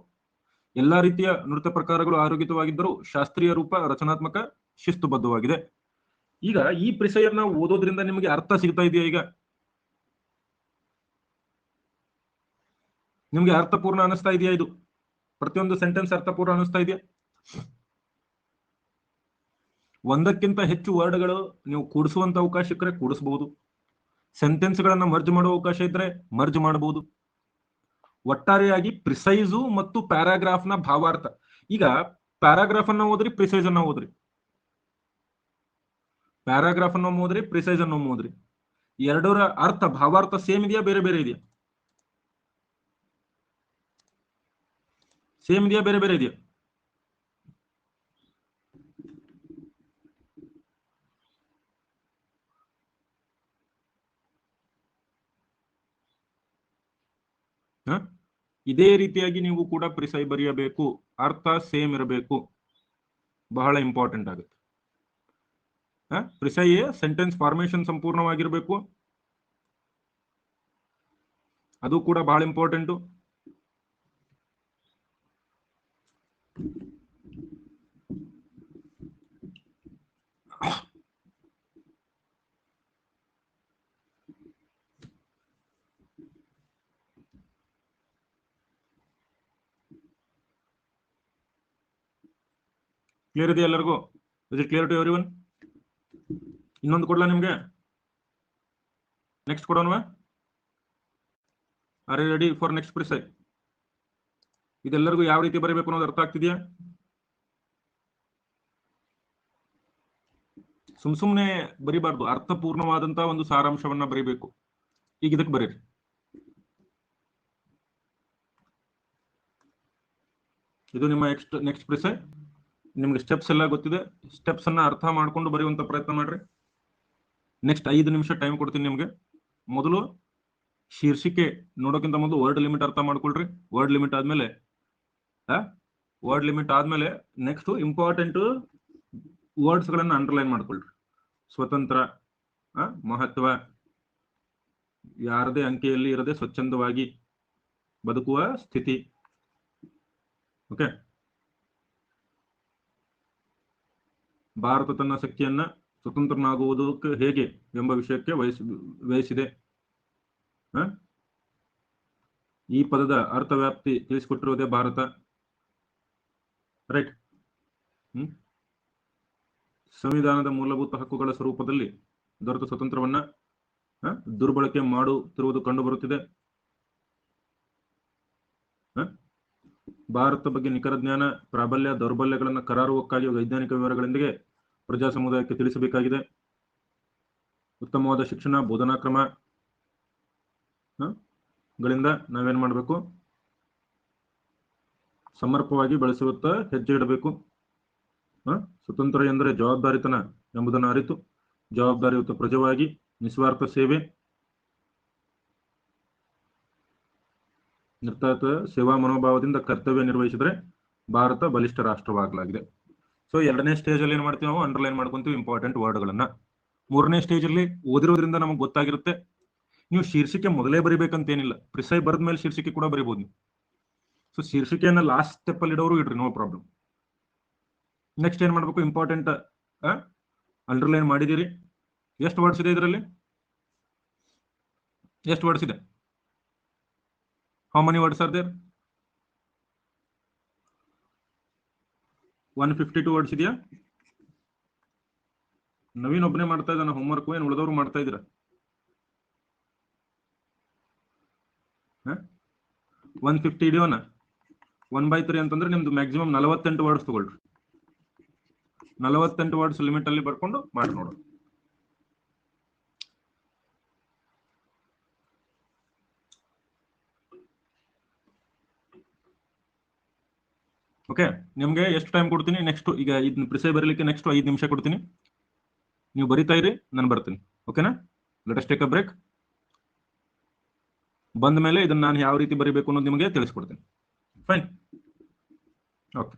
ಎಲ್ಲಾ ರೀತಿಯ ನೃತ್ಯ ಪ್ರಕಾರಗಳು ಆರೋಗ್ಯವಾಗಿದ್ದರೂ ಶಾಸ್ತ್ರೀಯ ರೂಪ ರಚನಾತ್ಮಕ ಶಿಸ್ತುಬದ್ಧವಾಗಿದೆ. ಈಗ ಈ ಪ್ರಿಸೈಯನ್ನ ಓದೋದ್ರಿಂದ ನಿಮಗೆ ಅರ್ಥ ಸಿಗ್ತಾ ಇದೆಯಾ? ಈಗ ನಿಮ್ಗೆ ಅರ್ಥಪೂರ್ಣ ಅನಿಸ್ತಾ ಇದೆಯಾ? ಇದು ಪ್ರತಿಯೊಂದು ಸೆಂಟೆನ್ಸ್ ಅರ್ಥಪೂರ್ಣ ಅನಿಸ್ತಾ ಇದೆಯಾ? ಒಂದಕ್ಕಿಂತ ಹೆಚ್ಚು ವರ್ಡ್ಗಳು ನೀವು ಕೂಡಿಸುವಂತ ಅವಕಾಶ ಇದ್ರೆ ಕೂಡಿಸಬಹುದು. ಸೆಂಟೆನ್ಸ್ ಗಳನ್ನ ಮರ್ಜ್ ಮಾಡುವ ಅವಕಾಶ ಇದ್ರೆ ಮರ್ಜ್ ಮಾಡಬಹುದು. ಒಟ್ಟಾರೆಯಾಗಿ ಪ್ರಿಸೈಸು ಮತ್ತು ಪ್ಯಾರಾಗ್ರಾಫ್ ನ ಭಾವಾರ್ಥ. ಈಗ ಪ್ಯಾರಾಗ್ರಾಫ್ ಅನ್ನ ಓದ್ರಿ, ಪ್ರಿಸೈಸ್ ಅನ್ನ ಓದ್ರಿ. ಪ್ಯಾರಾಗ್ರಾಫ್ ಅನ್ನ ಓದ್ರಿ, ಪ್ರಿಸೈಸ್ ಅನ್ನ ಓದ್ರಿ. ಎರಡರ ಅರ್ಥ ಭಾವಾರ್ಥ ಸೇಮ್ ಇದೆಯಾ, ಬೇರೆ ಬೇರೆ ಇದೆಯಾ? ಸೇಮ್ ಇದೆಯಾ, ಬೇರೆ ಬೇರೆ ಇದೆಯಾ? ಇದೇ ರೀತಿಯಾಗಿ ನೀವು ಕೂಡ ಪ್ರಿಸೈ ಬರೆಯಬೇಕು. ಅರ್ಥ ಸೇಮ್ ಇರಬೇಕು, ಬಹಳ ಇಂಪಾರ್ಟೆಂಟ್ ಆಗುತ್ತೆ. ಪ್ರಿಸೈ ಸೆಂಟೆನ್ಸ್ ಫಾರ್ಮೇಶನ್ ಸಂಪೂರ್ಣವಾಗಿರ್ಬೇಕು, ಅದು ಕೂಡ ಬಹಳ ಇಂಪಾರ್ಟೆಂಟು. ಕ್ಲಿಯರ್ ಇದೆಯಾ ಎಲ್ಲರಿಗೂ? Is it clear to everyone? ಇನ್ನೊಂದು ಕೊಡ್ಲಾ ನಿಮ್ಗೆ? ನೆಕ್ಸ್ಟ್ ಕೊಡೋಣವಾ? Are you ready for next precis? ಇದೆಲ್ಲರಿಗೂ ಯಾವ ರೀತಿ ಬರೀಬೇಕು ಅನ್ನೋದು ಅರ್ಥ ಆಗ್ತಿದೆಯಾ? ಸುಮ್ನೆ ಬರಿಬಾರ್ದು, ಅರ್ಥಪೂರ್ಣವಾದಂತಹ ಒಂದು ಸಾರಾಂಶವನ್ನ ಬರೀಬೇಕು. ಈಗ ಇದಕ್ಕೆ ಬರೀರಿ. ಇದು ನಿಮ್ಮ ನೆಕ್ಸ್ಟ್ ಪ್ರಿಸೈ. ನಿಮ್ಗೆ ಸ್ಟೆಪ್ಸ್ ಎಲ್ಲ ಗೊತ್ತಿದೆ. ಸ್ಟೆಪ್ಸ್ ಅನ್ನ ಅರ್ಥ ಮಾಡ್ಕೊಂಡು ಬರೆಯುವಂತ ಪ್ರಯತ್ನ ಮಾಡ್ರಿ. ನೆಕ್ಸ್ಟ್ 5 ನಿಮಿಷ ಟೈಮ್ ಕೊಡ್ತೀನಿ ನಿಮ್ಗೆ. ಮೊದಲು ಶೀರ್ಷಿಕೆ ನೋಡೋಕ್ಕಿಂತ ಮೊದಲು ವರ್ಡ್ ಲಿಮಿಟ್ ಅರ್ಥ ಮಾಡ್ಕೊಳ್ರಿ. ವರ್ಡ್ ಲಿಮಿಟ್ ಆದ್ಮೇಲೆ ನೆಕ್ಸ್ಟ್ ಇಂಪಾರ್ಟೆಂಟ್ ವರ್ಡ್ಸ್ ಗಳನ್ನ ಅಂಡರ್ಲೈನ್ ಮಾಡ್ಕೊಳ್ರಿ. ಸ್ವತಂತ್ರ, ಮಹತ್ವ, ಯಾರದೇ ಅಂಕೆಯಲ್ಲಿ ಇರದೆ ಸ್ವಚ್ಛಂದವಾಗಿ ಬದುಕುವ ಸ್ಥಿತಿ. ಓಕೆ. ಭಾರತ ತನ್ನ ಶಕ್ತಿಯನ್ನ ಸ್ವತಂತ್ರನಾಗುವುದಕ್ಕೆ ಹೇಗೆ ಎಂಬ ವಿಷಯಕ್ಕೆ ವಹಿಸಿದೆ. ಈ ಪದದ ಅರ್ಥವ್ಯಾಪ್ತಿ ತಿಳಿಸಿಕೊಟ್ಟಿರುವುದೇ ಭಾರತ. ರೈಟ್. ಸಂವಿಧಾನದ ಮೂಲಭೂತ ಹಕ್ಕುಗಳ ಸ್ವರೂಪದಲ್ಲಿ ದೊರೆತ ಸ್ವತಂತ್ರವನ್ನ ದುರ್ಬಳಕೆ ಮಾಡುತ್ತಿರುವುದು ಕಂಡು ಬರುತ್ತಿದೆ. ಭಾರತ ಬಗ್ಗೆ ನಿಖರ ಜ್ಞಾನ, ಪ್ರಾಬಲ್ಯ, ದೌರ್ಬಲ್ಯಗಳನ್ನು ಕರಾರುವಕ್ಕಾಗಿ ವೈಜ್ಞಾನಿಕ ವಿವರಗಳೊಂದಿಗೆ ಪ್ರಜಾ ಸಮುದಾಯಕ್ಕೆ ತಿಳಿಸಬೇಕಾಗಿದೆ. ಉತ್ತಮವಾದ ಶಿಕ್ಷಣ, ಬೋಧನಾ ಕ್ರಮ ಗಳಿಂದ ನಾವೇನ್ ಮಾಡಬೇಕು? ಸಮರ್ಪವಾಗಿ ಬೆಳೆಸುತ್ತಾ ಹೆಜ್ಜೆ ಇಡಬೇಕು. ಸ್ವತಂತ್ರ ಎಂದರೆ ಜವಾಬ್ದಾರಿತನ ಎಂಬುದನ್ನು ಅರಿತು ಜವಾಬ್ದಾರಿಯುತ ಪ್ರಜೆಯಾಗಿ ನಿಸ್ವಾರ್ಥ ಸೇವೆ, ನಿರ್ತಾತ ಸೇವಾ ಮನೋಭಾವದಿಂದ ಕರ್ತವ್ಯ ನಿರ್ವಹಿಸಿದ್ರೆ ಭಾರತ ಬಲಿಷ್ಠ ರಾಷ್ಟ್ರವಾಗಲಾಗಿದೆ. ಸೊ 2ನೇ ಸ್ಟೇಜ್ ಅಲ್ಲಿ ಏನ್ ಮಾಡ್ತೀವಿ ನಾವು? ಅಂಡರ್ಲೈನ್ ಮಾಡ್ಕೊಂತೀವಿ ಇಂಪಾರ್ಟೆಂಟ್ ವರ್ಡ್ಗಳನ್ನ. 3ನೇ ಸ್ಟೇಜ್ ಅಲ್ಲಿ ಓದಿರೋದ್ರಿಂದ ನಮಗೆ ಗೊತ್ತಾಗಿರುತ್ತೆ. ನೀವು ಶೀರ್ಷಿಕೆ ಮೊದಲೇ ಬರಿಬೇಕಂತ ಏನಿಲ್ಲ, ಪ್ರಿಸೈ ಬರೆದ ಮೇಲೆ ಶೀರ್ಷಿಕೆ ಕೂಡ ಬರಿಬಹುದು ನೀವು. ಸೊ ಶೀರ್ಷಿಕೆಯನ್ನ ಲಾಸ್ಟ್ ಸ್ಟೆಪ್ ಅಲ್ಲಿ ಇಡೋರು ಇಡ್ರಿ, ನೋ ಪ್ರಾಬ್ಲಮ್. ನೆಕ್ಸ್ಟ್ ಏನ್ ಮಾಡ್ಬೇಕು? ಇಂಪಾರ್ಟೆಂಟ್ ಅಂಡರ್ಲೈನ್ ಮಾಡಿದಿರಿ. ಎಷ್ಟು ವರ್ಡ್ಸ್ ಇದೆ ಇದರಲ್ಲಿ? ಎಷ್ಟು ವರ್ಡ್ಸ್ ಇದೆ? How many words are there? 152 words ಇದೆಯಾ? ನವೀನ್ ಒಬ್ಬನೇ ಮಾಡ್ತಾ ಇದ್ದಾನ ಹೋಮ್ವರ್ಕ್, ಏನು ಉಳಿದವರು ಮಾಡ್ತಾ ಇದ್ದೀರಾ? 150 ಹಿಡಿಯೋಣ. 1/3 ಅಂತಂದ್ರೆ ನಿಮ್ದು ಮ್ಯಾಕ್ಸಿಮಮ್ 48 ವರ್ಡ್ಸ್ ತಗೊಳ್ರಿ. 48 ವರ್ಡ್ಸ್ ಲಿಮಿಟ್ ಅಲ್ಲಿ ಬರ್ಕೊಂಡು ಮಾಡಿ ನೋಡು. ಓಕೆ. ನಿಮ್ಗೆ ಎಷ್ಟು ಟೈಮ್ ಕೊಡ್ತೀನಿ? ನೆಕ್ಸ್ಟ್ ಈಗ ಇದನ್ನ ಪ್ರಿಸೈ ಬರೀಲಿಕ್ಕೆ ನೆಕ್ಸ್ಟ್ 5 ನಿಮಿಷ ಕೊಡ್ತೀನಿ. ನೀವು ಬರಿತಾ ಇರಿ, ನಾನು ಬರ್ತೀನಿ. ಓಕೆನಾ? Let us take a break. ಬಂದ ಮೇಲೆ ಇದನ್ನ ನಾನು ಯಾವ ರೀತಿ ಬರಿಬೇಕು ಅನ್ನೋದು ನಿಮಗೆ ತಿಳಿಸ್ಕೊಡ್ತೀನಿ. Fine. Okay.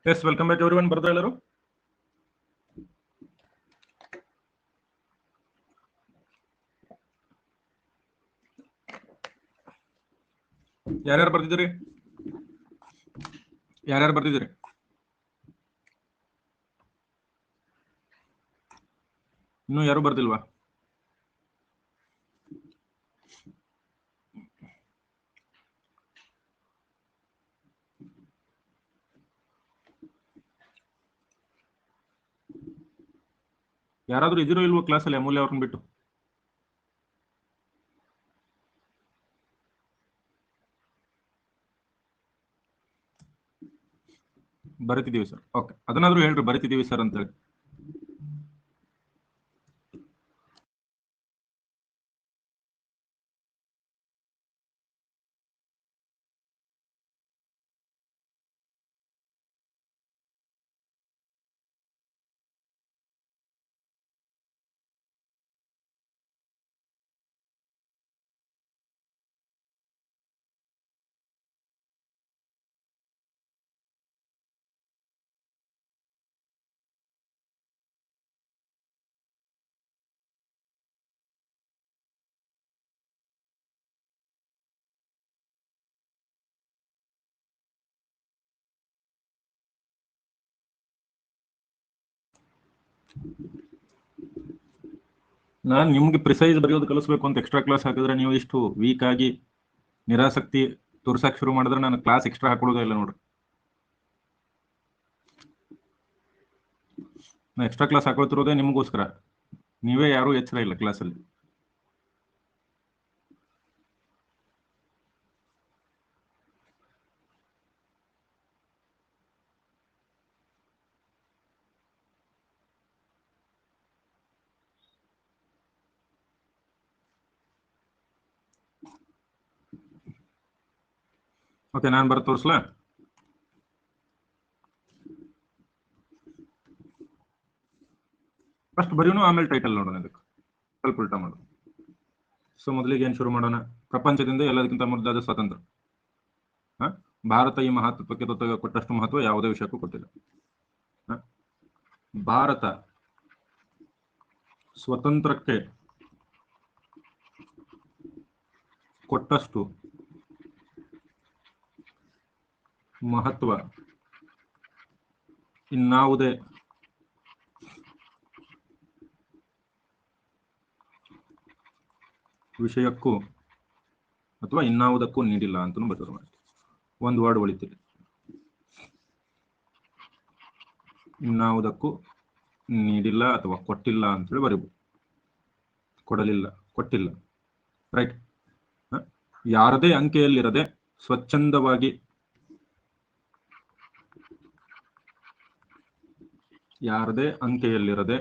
Yes, welcome back everyone. ಬರ್ತಾ ಎಲ್ಲರೂ? ಯಾರ್ಯಾರು ಬರ್ತಿದ್ದೀರಿ? ಯಾರ್ಯಾರು ಬರ್ತಿದ್ದೀರಿ? ಇನ್ನೂ ಯಾರು ಬರ್ತಿಲ್ವಾ? ಯಾರಾದ್ರೂ ಇದಿರೋ ಇಲ್ವೋ ಕ್ಲಾಸಲ್ಲಿ ಅಮೂಲ್ಯ ಅವ್ರನ್ನ ಬಿಟ್ಟು? ಬರೀತಿದ್ದೀವಿ ಸರ್. ಓಕೆ, ಅದನ್ನಾದ್ರೂ ಹೇಳ್ರಿ, ಬರೀತಿದ್ದೀವಿ ಸರ್ ಅಂತೇಳಿ. ನಾನು ನಿಮ್ಗೆ ಪ್ರಿಸೈಸ್ ಬರೆಯೋದು ಕಲಿಸ್ಬೇಕು ಅಂತ ಎಕ್ಸ್ಟ್ರಾ ಕ್ಲಾಸ್ ಹಾಕಿದ್ರೆ ನೀವು ಇಷ್ಟು ವೀಕ್ ಆಗಿ ನಿರಾಸಕ್ತಿ ತೋರ್ಸಕ್ ಶುರು ಮಾಡಿದ್ರೆ ನಾನು ಕ್ಲಾಸ್ ಎಕ್ಸ್ಟ್ರಾ ಹಾಕೊಳ್ಳೋದೇ ಇಲ್ಲ ನೋಡ್ರಿ. ನಾ ಎಕ್ಸ್ಟ್ರಾ ಕ್ಲಾಸ್ ಹಾಕೊಳ್ತಿರೋದೇ ನಿಮಗೋಸ್ಕರ. ನೀವೇ ಯಾರೂ ಎಚ್ಚರ ಇಲ್ಲ ಕ್ಲಾಸಲ್ಲಿ. ಓಕೆ, ನಾನು ಬರ ತೋರಿಸ್ಲಾ? ಫಸ್ಟ್ ಬರೀನು, ಆಮೇಲೆ ಟೈಟಲ್ ನೋಡೋಣ. ಇದಕ್ಕೆ ಸ್ವಲ್ಪ ಉಲ್ಟಾ ಮಾಡೋಣ. ಸೊ ಮೊದಲಿಗೆ ಏನು ಶುರು ಮಾಡೋಣ? ಪ್ರಪಂಚದಿಂದ ಎಲ್ಲದಕ್ಕಿಂತ ಮೊದಲಾದ ಸ್ವಾತಂತ್ರ್ಯ. ಭಾರತ ಈ ಮಹತ್ವಕ್ಕೆ ಕೊಟ್ಟಷ್ಟು ಮಹತ್ವ ಯಾವುದೇ ವಿಷಯಕ್ಕೂ ಕೊಟ್ಟಿಲ್ಲ. ಭಾರತ ಸ್ವತಂತ್ರಕ್ಕೆ ಕೊಟ್ಟಷ್ಟು ಮಹತ್ವ ಇನ್ನಾವುದೇ ವಿಷಯಕ್ಕೂ ಅಥವಾ ಇನ್ನಾವುದಕ್ಕೂ ನೀಡಿಲ್ಲ ಅಂತಲೂ ಬರೆದ್ರು. ಒಂದು ವರ್ಡ್ ಉಳಿತಿದೆ, ಇನ್ನಾವುದಕ್ಕೂ ನೀಡಿಲ್ಲ ಅಥವಾ ಕೊಟ್ಟಿಲ್ಲ ಅಂತೇಳಿ ಬರೀಬಹುದು. ಕೊಡಲಿಲ್ಲ, ಕೊಟ್ಟಿಲ್ಲ, ರೈಟ್. ಯಾರದೇ ಅಂಕೆಯಲ್ಲಿರದೆ ಸ್ವಚ್ಛಂದವಾಗಿ, ಯಾರದೇ ಅಂಕೆಯಲ್ಲಿರದೆ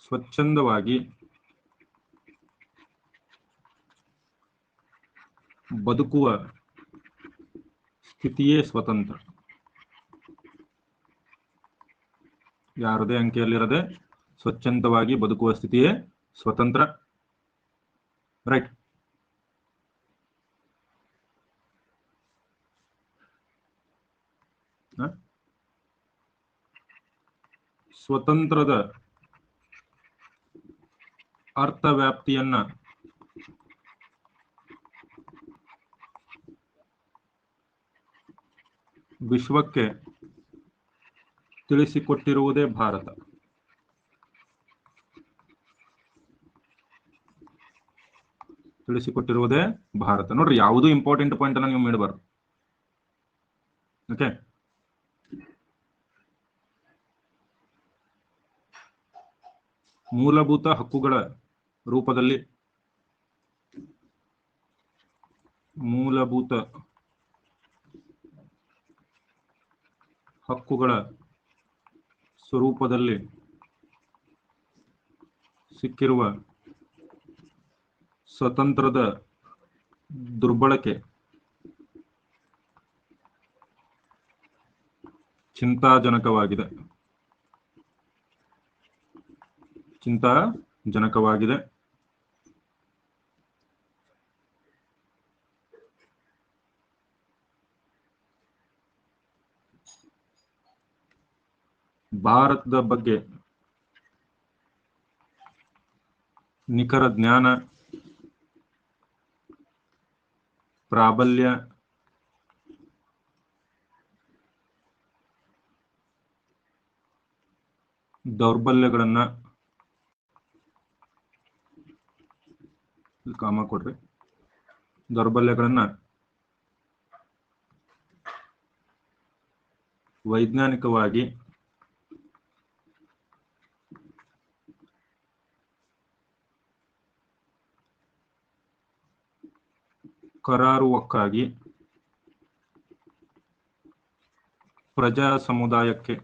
ಸ್ವಚ್ಛಂದವಾಗಿ ಬದುಕುವ ಸ್ಥಿತಿಯೇ ಸ್ವತಂತ್ರ. ಯಾರದೇ ಅಂಕೆಯಲ್ಲಿರದೆ ಸ್ವಚ್ಛಂದವಾಗಿ ಬದುಕುವ ಸ್ಥಿತಿಯೇ ಸ್ವತಂತ್ರ, ರೈಟ್. ಸ್ವತಂತ್ರದ ಅರ್ಥವ್ಯಾಪ್ತಿಯನ್ನ ವಿಶ್ವಕ್ಕೆ ತಿಳಿಸಿಕೊಟ್ಟಿರುವುದೇ ಭಾರತ. ತಿಳಿಸಿಕೊಟ್ಟಿರುವುದೇ ಭಾರತ. ನೋಡ್ರಿ, ಯಾವುದು ಇಂಪಾರ್ಟೆಂಟ್ ಪಾಯಿಂಟ್ ಅನ್ನ ನೀವು ಮಾಡಬಾರ್ದು. ಓಕೆ, ಮೂಲಭೂತ ಹಕ್ಕುಗಳ ರೂಪದಲ್ಲಿ, ಮೂಲಭೂತ ಹಕ್ಕುಗಳ ಸ್ವರೂಪದಲ್ಲಿ ಸಿಕ್ಕಿರುವ ಸ್ವತಂತ್ರದ ದುರ್ಬಳಕೆ ಚಿಂತಾಜನಕವಾಗಿದೆ. ಚಿಂತಾಜನಕವಾಗಿದೆ. ಭಾರತದ ಬಗ್ಗೆ ನಿಖರ ಜ್ಞಾನ, ಪ್ರಾಬಲ್ಯ, ದೌರ್ಬಲ್ಯಗಳನ್ನ, ಕಾಮ ಕೊಡ್ರಿ, ದೌರ್ಬಲ್ಯಗಳನ್ನ ವೈಜ್ಞಾನಿಕವಾಗಿ ಕರಾರುವಕ್ಕಾಗಿ ಪ್ರಜಾ ಸಮುದಾಯಕ್ಕೆ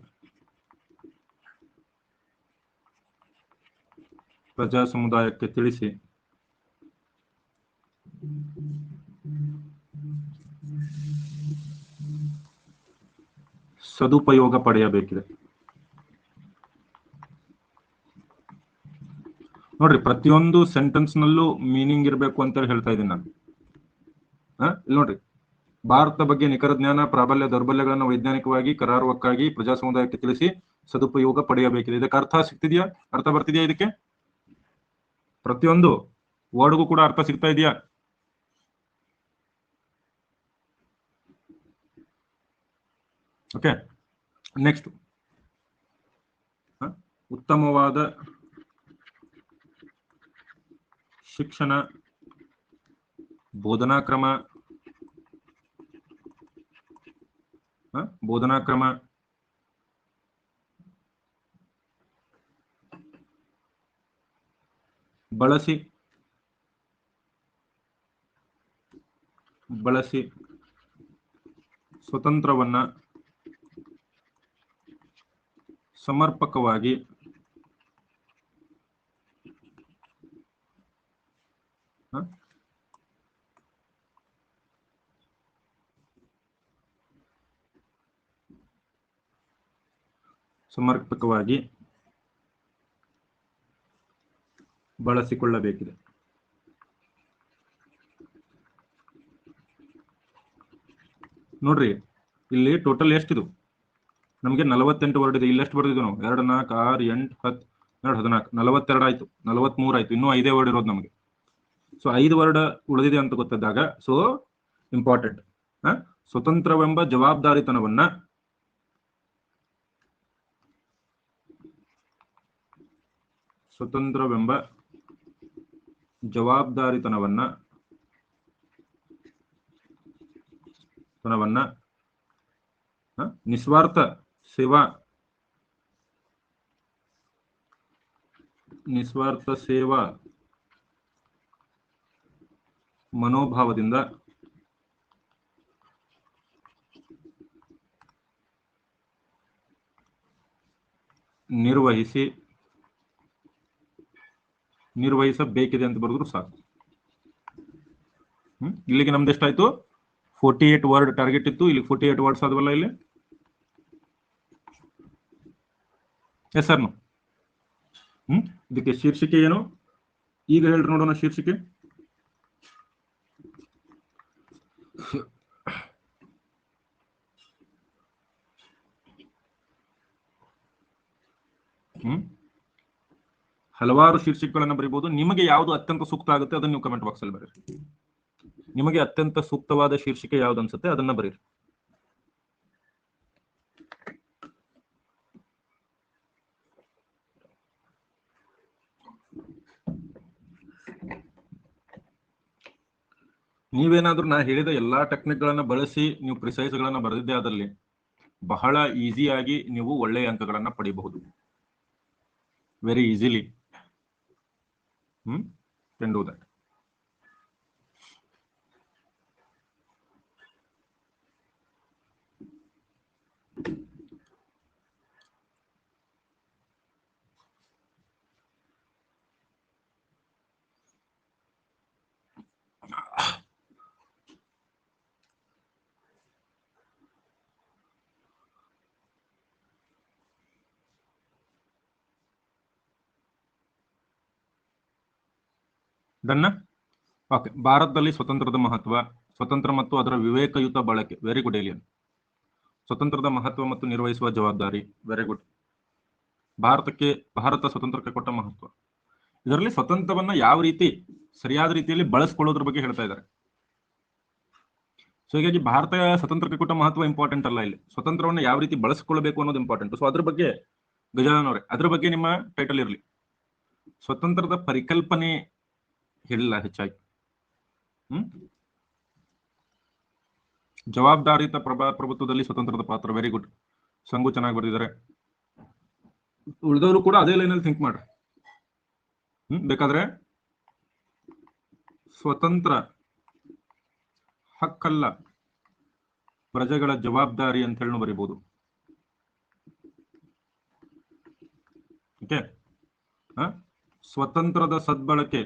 ತಿಳಿಸಿ ಸದುಪಯೋಗ ಪಡೆಯಬೇಕಿದೆ. ನೋಡ್ರಿ, ಪ್ರತಿಯೊಂದು ಸೆಂಟೆನ್ಸ್ ನಲ್ಲೂ ಮೀನಿಂಗ್ ಇರಬೇಕು ಅಂತ ಹೇಳ್ತಾ ಇದ್ದೀನಿ ನಾನು. ಇಲ್ಲಿ ನೋಡ್ರಿ, ಭಾರತ ಬಗ್ಗೆ ನಿಖರ ಜ್ಞಾನ, ಪ್ರಾಬಲ್ಯ, ದೌರ್ಬಲ್ಯಗಳನ್ನು ವೈಜ್ಞಾನಿಕವಾಗಿ ಕರಾರುವಕ್ಕಾಗಿ ಪ್ರಜಾ ಸಮುದಾಯಕ್ಕೆ ತಿಳಿಸಿ ಸದುಪಯೋಗ ಪಡೆಯಬೇಕಿದೆ. ಇದಕ್ಕೆ ಅರ್ಥ ಸಿಗ್ತಿದ್ಯಾ? ಅರ್ಥ ಬರ್ತಿದ್ಯಾ? ಇದಕ್ಕೆ ಪ್ರತಿಯೊಂದು ವರ್ಡ್ಗೂ ಕೂಡ ಅರ್ಥ ಸಿಗ್ತಾ ಇದೆಯಾ? ಓಕೆ, ನೆಕ್ಸ್ಟ್, ಉತ್ತಮವಾದ ಶಿಕ್ಷಣ, ಬೋಧನಾ ಕ್ರಮ ಬಳಸಿ ಸ್ವತಂತ್ರವನ್ನ ಸಮರ್ಪಕವಾಗಿ ಸಮರ್ಪಕವಾಗಿ ಬಳಸಿಕೊಳ್ಳಬೇಕಿದೆ. ನೋಡ್ರಿ ಇಲ್ಲಿ ಟೋಟಲ್ ಎಷ್ಟಿದು, ನಮಗೆ 48 ವರ್ಡ್ ಇದೆ. ಇಲ್ಲಿ ಎಷ್ಟು ಬರ್ದಿದ್ವಿ ನಾವು? 2 4 6 8 10 12 14 42 ಆಯ್ತು, 43 ಆಯ್ತು. ಇನ್ನೂ 5 ವರ್ಡ್ ಇರೋದು ನಮಗೆ. ಸೊ 5 ವರ್ಡ್ ಉಳಿದಿದೆ ಅಂತ ಗೊತ್ತಿದ್ದಾಗ, ಸೊ ಇಂಪಾರ್ಟೆಂಟ್, ಸ್ವತಂತ್ರವೆಂಬ ಜವಾಬ್ದಾರಿತನವನ್ನ ನಿಸ್ವಾರ್ಥ ಸೇವಾ ಮನೋಭಾವದಿಂದ ನಿರ್ವಹಿಸಬೇಕಿದೆ ಅಂತ ಬರೆದ್ರು ಸಾಕು. ಇಲ್ಲಿಗೆ ನಮ್ದು ಎಷ್ಟಾಯ್ತು? 48 ವರ್ಡ್ ಟಾರ್ಗೆಟ್ ಇತ್ತು. ಇಲ್ಲಿ 48 ವರ್ಡ್ಸ್ ಆದವಲ್ಲ ಇಲ್ಲಿ. Yes sir. ಇದಕ್ಕೆ ಶೀರ್ಷಿಕೆ ಏನು ಈಗ ಹೇಳ್ರಿ ನೋಡೋಣ. ಶೀರ್ಷಿಕೆ ಹಲವಾರು ಶೀರ್ಷಿಕೆಗಳನ್ನ ಬರೀಬಹುದು. ನಿಮಗೆ ಯಾವುದು ಅತ್ಯಂತ ಸೂಕ್ತ ಆಗುತ್ತೆ ಅದನ್ನ ನೀವು ಕಮೆಂಟ್ ಬಾಕ್ಸ್ ಅಲ್ಲಿ ಬರೀರಿ. ನಿಮಗೆ ಅತ್ಯಂತ ಸೂಕ್ತವಾದ ಶೀರ್ಷಿಕೆ ಯಾವ್ದು ಅನ್ಸುತ್ತೆ ಅದನ್ನ ಬರೀರಿ. ನೀವೇನಾದ್ರೂ ನಾ ಹೇಳಿದ ಎಲ್ಲಾ ಟೆಕ್ನಿಕ್ ಗಳನ್ನ ಬಳಸಿ ನೀವು ಪ್ರಿಸೈಸ್ ಗಳನ್ನ ಬರೆದಿದ್ದೆ ಅದರಲ್ಲಿ ಬಹಳ ಈಸಿಯಾಗಿ ನೀವು ಒಳ್ಳೆಯ ಅಂಕಗಳನ್ನ ಪಡಿಬಹುದು. Very easily can do that. ಡನ್ನ. ಓಕೆ. ಭಾರತದಲ್ಲಿ ಸ್ವತಂತ್ರದ ಮಹತ್ವ, ಸ್ವತಂತ್ರ ಮತ್ತು ಅದರ ವಿವೇಕಯುತ ಬಳಕೆ. Very good alien. ಸ್ವತಂತ್ರದ ಮಹತ್ವ ಮತ್ತು ನಿರ್ವಹಿಸುವ ಜವಾಬ್ದಾರಿ. Very good. ಭಾರತ ಸ್ವತಂತ್ರಕ್ಕೆ ಕೊಟ್ಟ ಮಹತ್ವ. ಇದರಲ್ಲಿ ಸ್ವತಂತ್ರವನ್ನ ಯಾವ ರೀತಿ ಸರಿಯಾದ ರೀತಿಯಲ್ಲಿ ಬಳಸ್ಕೊಳ್ಳೋದ್ರ ಬಗ್ಗೆ ಹೇಳ್ತಾ ಇದ್ದಾರೆ. ಸೊ ಹೀಗಾಗಿ ಭಾರತ ಸ್ವತಂತ್ರಕ್ಕೆ ಕೊಟ್ಟ ಮಹತ್ವ ಇಂಪಾರ್ಟೆಂಟ್ ಅಲ್ಲ, ಇಲ್ಲಿ ಸ್ವತಂತ್ರವನ್ನ ಯಾವ ರೀತಿ ಬಳಸ್ಕೊಳ್ಬೇಕು ಅನ್ನೋದು ಇಂಪಾರ್ಟೆಂಟ್. ಸೊ ಅದ್ರ ಬಗ್ಗೆ ಗಜಾನನ್ ಅವರೇ ಅದ್ರ ಬಗ್ಗೆ ನಿಮ್ಮ ಟೈಟಲ್ ಇರಲಿ. ಸ್ವತಂತ್ರದ ಪರಿಕಲ್ಪನೆ ಹೇಳಿಲ್ಲ ಹೆಚ್ಚಾಗಿ. ಜವಾಬ್ದಾರಿತ ಪ್ರಭುತ್ವದಲ್ಲಿ ಸ್ವತಂತ್ರದ ಪಾತ್ರ. Very good. ಸಂಗು ಚೆನ್ನಾಗಿ ಬರೆದಿದ್ದಾರೆ. ಉಳಿದವರು ಕೂಡ ಅದೇ ಲೈನಲ್ಲಿ ಥಿಂಕ್ ಮಾಡ್ರಿ. ಬೇಕಾದ್ರೆ ಸ್ವತಂತ್ರ ಹಕ್ಕಲ್ಲ, ಪ್ರಜೆಗಳ ಜವಾಬ್ದಾರಿ ಅಂತ ಹೇಳಿ ಬರೀಬಹುದು. ಓಕೆ. ಸ್ವತಂತ್ರದ ಸದ್ಬಳಕೆ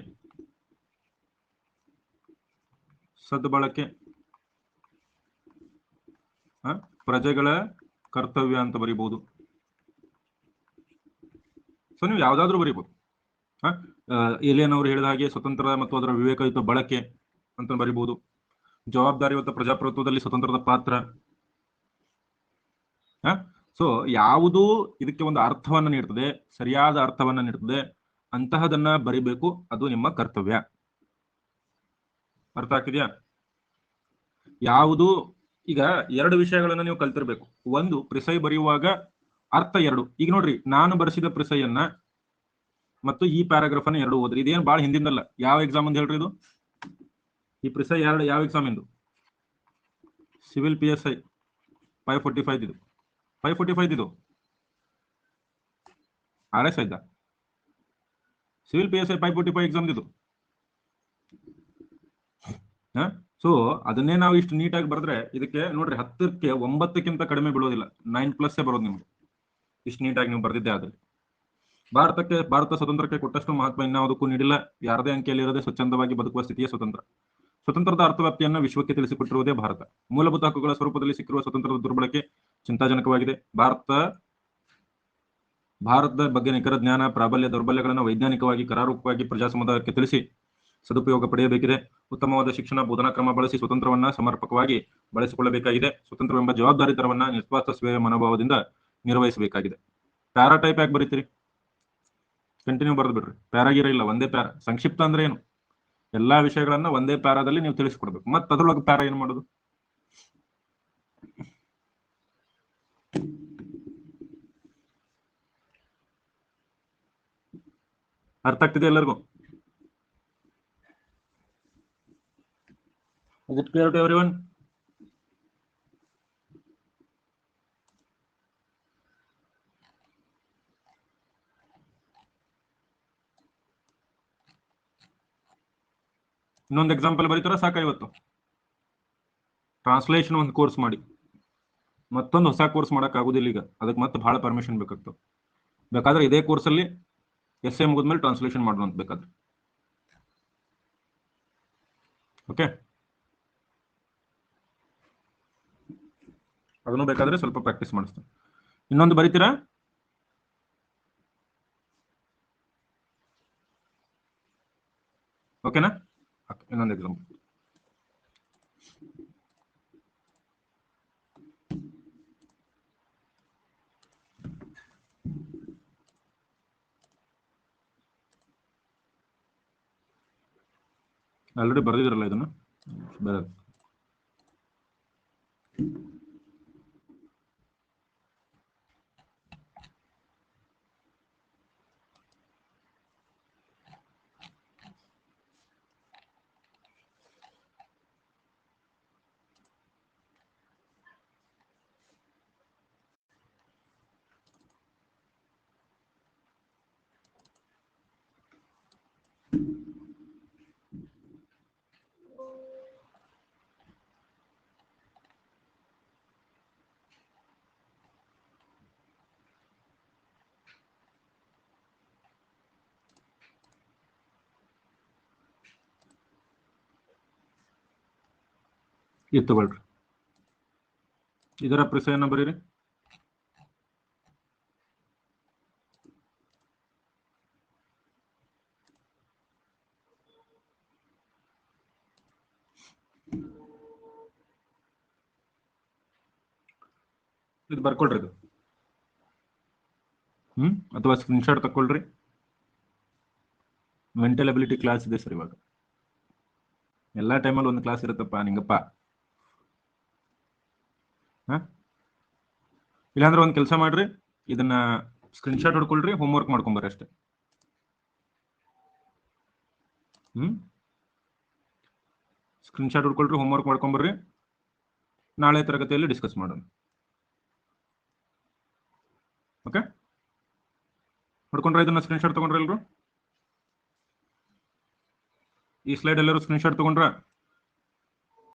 ಪ್ರಜೆಗಳ ಕರ್ತವ್ಯ ಅಂತ ಬರೀಬಹುದು. ಸೊ ನೀವು ಯಾವ್ದಾದ್ರು ಬರೀಬಹುದು. ಏಲಿಯನ್ ಅವರು ಹೇಳಿದ ಹಾಗೆ ಸ್ವತಂತ್ರ ಮತ್ತು ಅದರ ವಿವೇಕಯುತ ಬಳಕೆ ಅಂತ ಬರೀಬಹುದು. ಜವಾಬ್ದಾರಿಯುತ ಪ್ರಜಾಪ್ರಭುತ್ವದಲ್ಲಿ ಸ್ವತಂತ್ರದ ಪಾತ್ರ. ಸೊ ಯಾವುದು ಇದಕ್ಕೆ ಒಂದು ಅರ್ಥವನ್ನ ನೀಡ್ತದೆ, ಸರಿಯಾದ ಅರ್ಥವನ್ನ ನೀಡ್ತದೆ, ಅಂತಹದನ್ನ ಬರಿಬೇಕು. ಅದು ನಿಮ್ಮ ಕರ್ತವ್ಯ. ಅರ್ಥ ಆಗ್ತಿದ್ಯಾ? ಯಾವುದು ಈಗ 2 ವಿಷಯಗಳನ್ನ ನೀವು ಕಲ್ತಿರ್ಬೇಕು. ಒಂದು, ಪ್ರಿಸೈ ಬರೆಯುವಾಗ ಅರ್ಥ 2. ಈಗ ನೋಡ್ರಿ, ನಾನು ಬರೆಸಿದ ಪ್ರಿಸೈಯನ್ನ ಮತ್ತು ಈ ಪ್ಯಾರಾಗ್ರಾಫ್ ಅನ್ನ 2 ಓದ್ರಿ. ಇದೇನು ಬಾಳ ಹಿಂದಿಂದಲ್ಲ. ಯಾವ ಎಕ್ಸಾಮ್ ಅಂತ ಹೇಳ್ರಿ ಇದು? ಈ ಪ್ರಿಸೈ ಯಾವ ಎಕ್ಸಾಮ್ ಇಂದು? ಸಿವಿಲ್ PSI 545 ಇದು. 545 ಇದು RS ಇದ್ದ ಸಿವಿಲ್ PSI 545 ಎಕ್ಸಾಮ್ ಇದು. ಸೊ ಅದನ್ನೇ ನಾವು ಇಷ್ಟು ನೀಟಾಗಿ ಬರೆದ್ರೆ ಇದಕ್ಕೆ ನೋಡ್ರಿ 10ಕ್ಕೆ 9ಕ್ಕಿಂತ ಕಡಿಮೆ ಬೀಳೋದಿಲ್ಲ. 9+ ಬರೋದು ನಿಮ್ಗೆ, ಇಷ್ಟು ನೀಟಾಗಿ ನೀವು ಬರೆದಿದ್ದೆ. ಆದ್ರೆ ಭಾರತ ಸ್ವತಂತ್ರಕ್ಕೆ ಕೊಟ್ಟಷ್ಟು ಮಹತ್ವ ಇನ್ಯಾವುದಕ್ಕೂ ನೀಡಿಲ್ಲ. ಯಾರದೇ ಅಂಕೆಯಲ್ಲಿ ಇರದೆ ಸ್ವಚ್ಛಂದವಾಗಿ ಬದುಕುವ ಸ್ಥಿತಿಯ ಸ್ವತಂತ್ರದ ಅರ್ಥವ್ಯಾಪ್ತಿಯನ್ನ ವಿಶ್ವಕ್ಕೆ ತಿಳಿಸಿಕೊಟ್ಟಿರುವುದೇ ಭಾರತ. ಮೂಲಭೂತ ಹಕ್ಕುಗಳ ಸ್ವರೂಪದಲ್ಲಿ ಸಿಕ್ಕಿರುವ ಸ್ವತಂತ್ರದ ದುರ್ಬಳಕೆ ಚಿಂತಾಜನಕವಾಗಿದೆ. ಭಾರತ ಭಾರತದ ಬಗ್ಗೆ ನಿಖರ ಜ್ಞಾನ, ಪ್ರಾಬಲ್ಯ, ದೌರ್ಬಲ್ಯಗಳನ್ನು ವೈಜ್ಞಾನಿಕವಾಗಿ ಕರಾರೂಪವಾಗಿ ಪ್ರಜಾ ಸಮುದಾಯಕ್ಕೆ ತಿಳಿಸಿ ಸದುಪಯೋಗ ಪಡೆಯಬೇಕಿದೆ. ಉತ್ತಮವಾದ ಶಿಕ್ಷಣ ಬೋಧನಾ ಕ್ರಮ ಬಳಸಿ ಸ್ವತಂತ್ರವನ್ನ ಸಮರ್ಪಕವಾಗಿ ಬಳಸಿಕೊಳ್ಳಬೇಕಾಗಿದೆ. ಸ್ವತಂತ್ರವೆಂಬ ಜವಾಬ್ದಾರಿತನವನ್ನ ನಿಸ್ವಾರ್ಥ ಸೇವೆಯ ಮನೋಭಾವದಿಂದ ನಿರ್ವಹಿಸಬೇಕಾಗಿದೆ. ಪ್ಯಾರಾ ಟೈಪ್ ಯಾಕೆ ಬರೀತೀರಿ? ಕಂಟಿನ್ಯೂ ಬರೆದು ಬಿಡ್ರಿ. ಪ್ಯಾರಾಗಿರ ಇಲ್ಲ, ಒಂದೇ ಪ್ಯಾರಾ. ಸಂಕ್ಷಿಪ್ತ ಅಂದ್ರೆ ಏನು? ಎಲ್ಲಾ ವಿಷಯಗಳನ್ನ ಒಂದೇ ಪ್ಯಾರಾದಲ್ಲಿ ನೀವು ತಿಳಿಸ್ಕೊಡ್ಬೇಕು. ಮತ್ತೆ ಅದ್ರೊಳಗೆ ಪ್ಯಾರಾ ಏನು ಮಾಡೋದು? ಅರ್ಥ ಆಗ್ತಿದೆ ಎಲ್ಲರಿಗೂ? Is it clear to everyone? ಇನ್ನೊಂದು ಎಕ್ಸಾಂಪಲ್ ಬರೀತಾರ ಸಾಕ? ಇವತ್ತು ಟ್ರಾನ್ಸ್ಲೇಷನ್ ಒಂದು ಕೋರ್ಸ್ ಮಾಡಿ ಮತ್ತೊಂದು ಹೊಸ ಕೋರ್ಸ್ ಮಾಡಕ್ ಆಗುದಿಲ್ಲ ಈಗ. ಅದಕ್ಕೆ ಮತ್ತೆ ಬಹಳ ಪರ್ಮಿಷನ್ ಬೇಕಾಗ್ತದೆ. ಬೇಕಾದ್ರೆ ಇದೇ ಕೋರ್ಸಲ್ಲಿ ಎಸ್ ಎ ಮುಗಿದ್ಮೇಲೆ ಟ್ರಾನ್ಸ್ಲೇಷನ್ ಮಾಡೋಣ ಅಂತ ಬೇಕಾದ್ರೆ. ಓಕೆ, ಅದನ್ನು ಬೇಕಾದ್ರೆ ಸ್ವಲ್ಪ ಪ್ರಾಕ್ಟೀಸ್ ಮಾಡಿಸ್ತೀನಿ. ಇನ್ನೊಂದು ಬರೀತೀರಾ? ಓಕೆನಾ? ಇನ್ನೊಂದು ಎಕ್ಸಾಂಪಲ್. ಆಲ್ರೆಡಿ ಬರೆದಿದ್ರಲ್ಲ ಇದನ್ನು, ಬೇರೆ ಇದು ತಗೊಳ್ರಿ. ಇದರ ಪ್ರಶ್ನೆಯನ್ನ ಬರೀರಿ. ಇದು ಬರ್ಕೊಳ್ರಿ ಇದು. ಅಥವಾ ಸ್ಕ್ರೀನ್ಶಾಟ್ ತಗೊಳ್ರಿ. ಮೆಂಟಲ್ ಅಬಿಲಿಟಿ ಕ್ಲಾಸ್ ಇದೆ ಸರ್ ಇವಾಗ. ಎಲ್ಲಾ ಟೈಮಲ್ಲಿ ಒಂದು ಕ್ಲಾಸ್ ಇರುತ್ತಪ್ಪ ನಿಂಗಪ್ಪ. ಇಲ್ಲಾಂದ್ರೆ ಒಂದು ಕೆಲಸ ಮಾಡ್ರಿ, ಇದನ್ನ ಸ್ಕ್ರೀನ್ಶಾಟ್ ಹೊಡ್ಕೊಳ್ರಿ, ಹೋಮ್ವರ್ಕ್ ಮಾಡ್ಕೊಂಬರ್ರಿ ಅಷ್ಟೇ. ಸ್ಕ್ರೀನ್ಶಾಟ್ ಹೊಡ್ಕೊಳ್ರಿ, ಹೋಮ್ವರ್ಕ್ ಮಾಡ್ಕೊಂಬರ್ರಿ. ನಾಳೆ ತರಗತಿಯಲ್ಲಿ ಡಿಸ್ಕಸ್ ಮಾಡೋಣ. ಓಕೆ, ಹೊಡ್ಕೊಂಡ್ರೆ ಇದನ್ನ ಸ್ಕ್ರೀನ್ಶಾಟ್ ತಗೊಂಡ್ರೆ ಎಲ್ರು? ಈ ಸ್ಲೈಡ್ ಎಲ್ಲರೂ ಸ್ಕ್ರೀನ್ಶಾಟ್ ತಗೊಂಡ್ರ?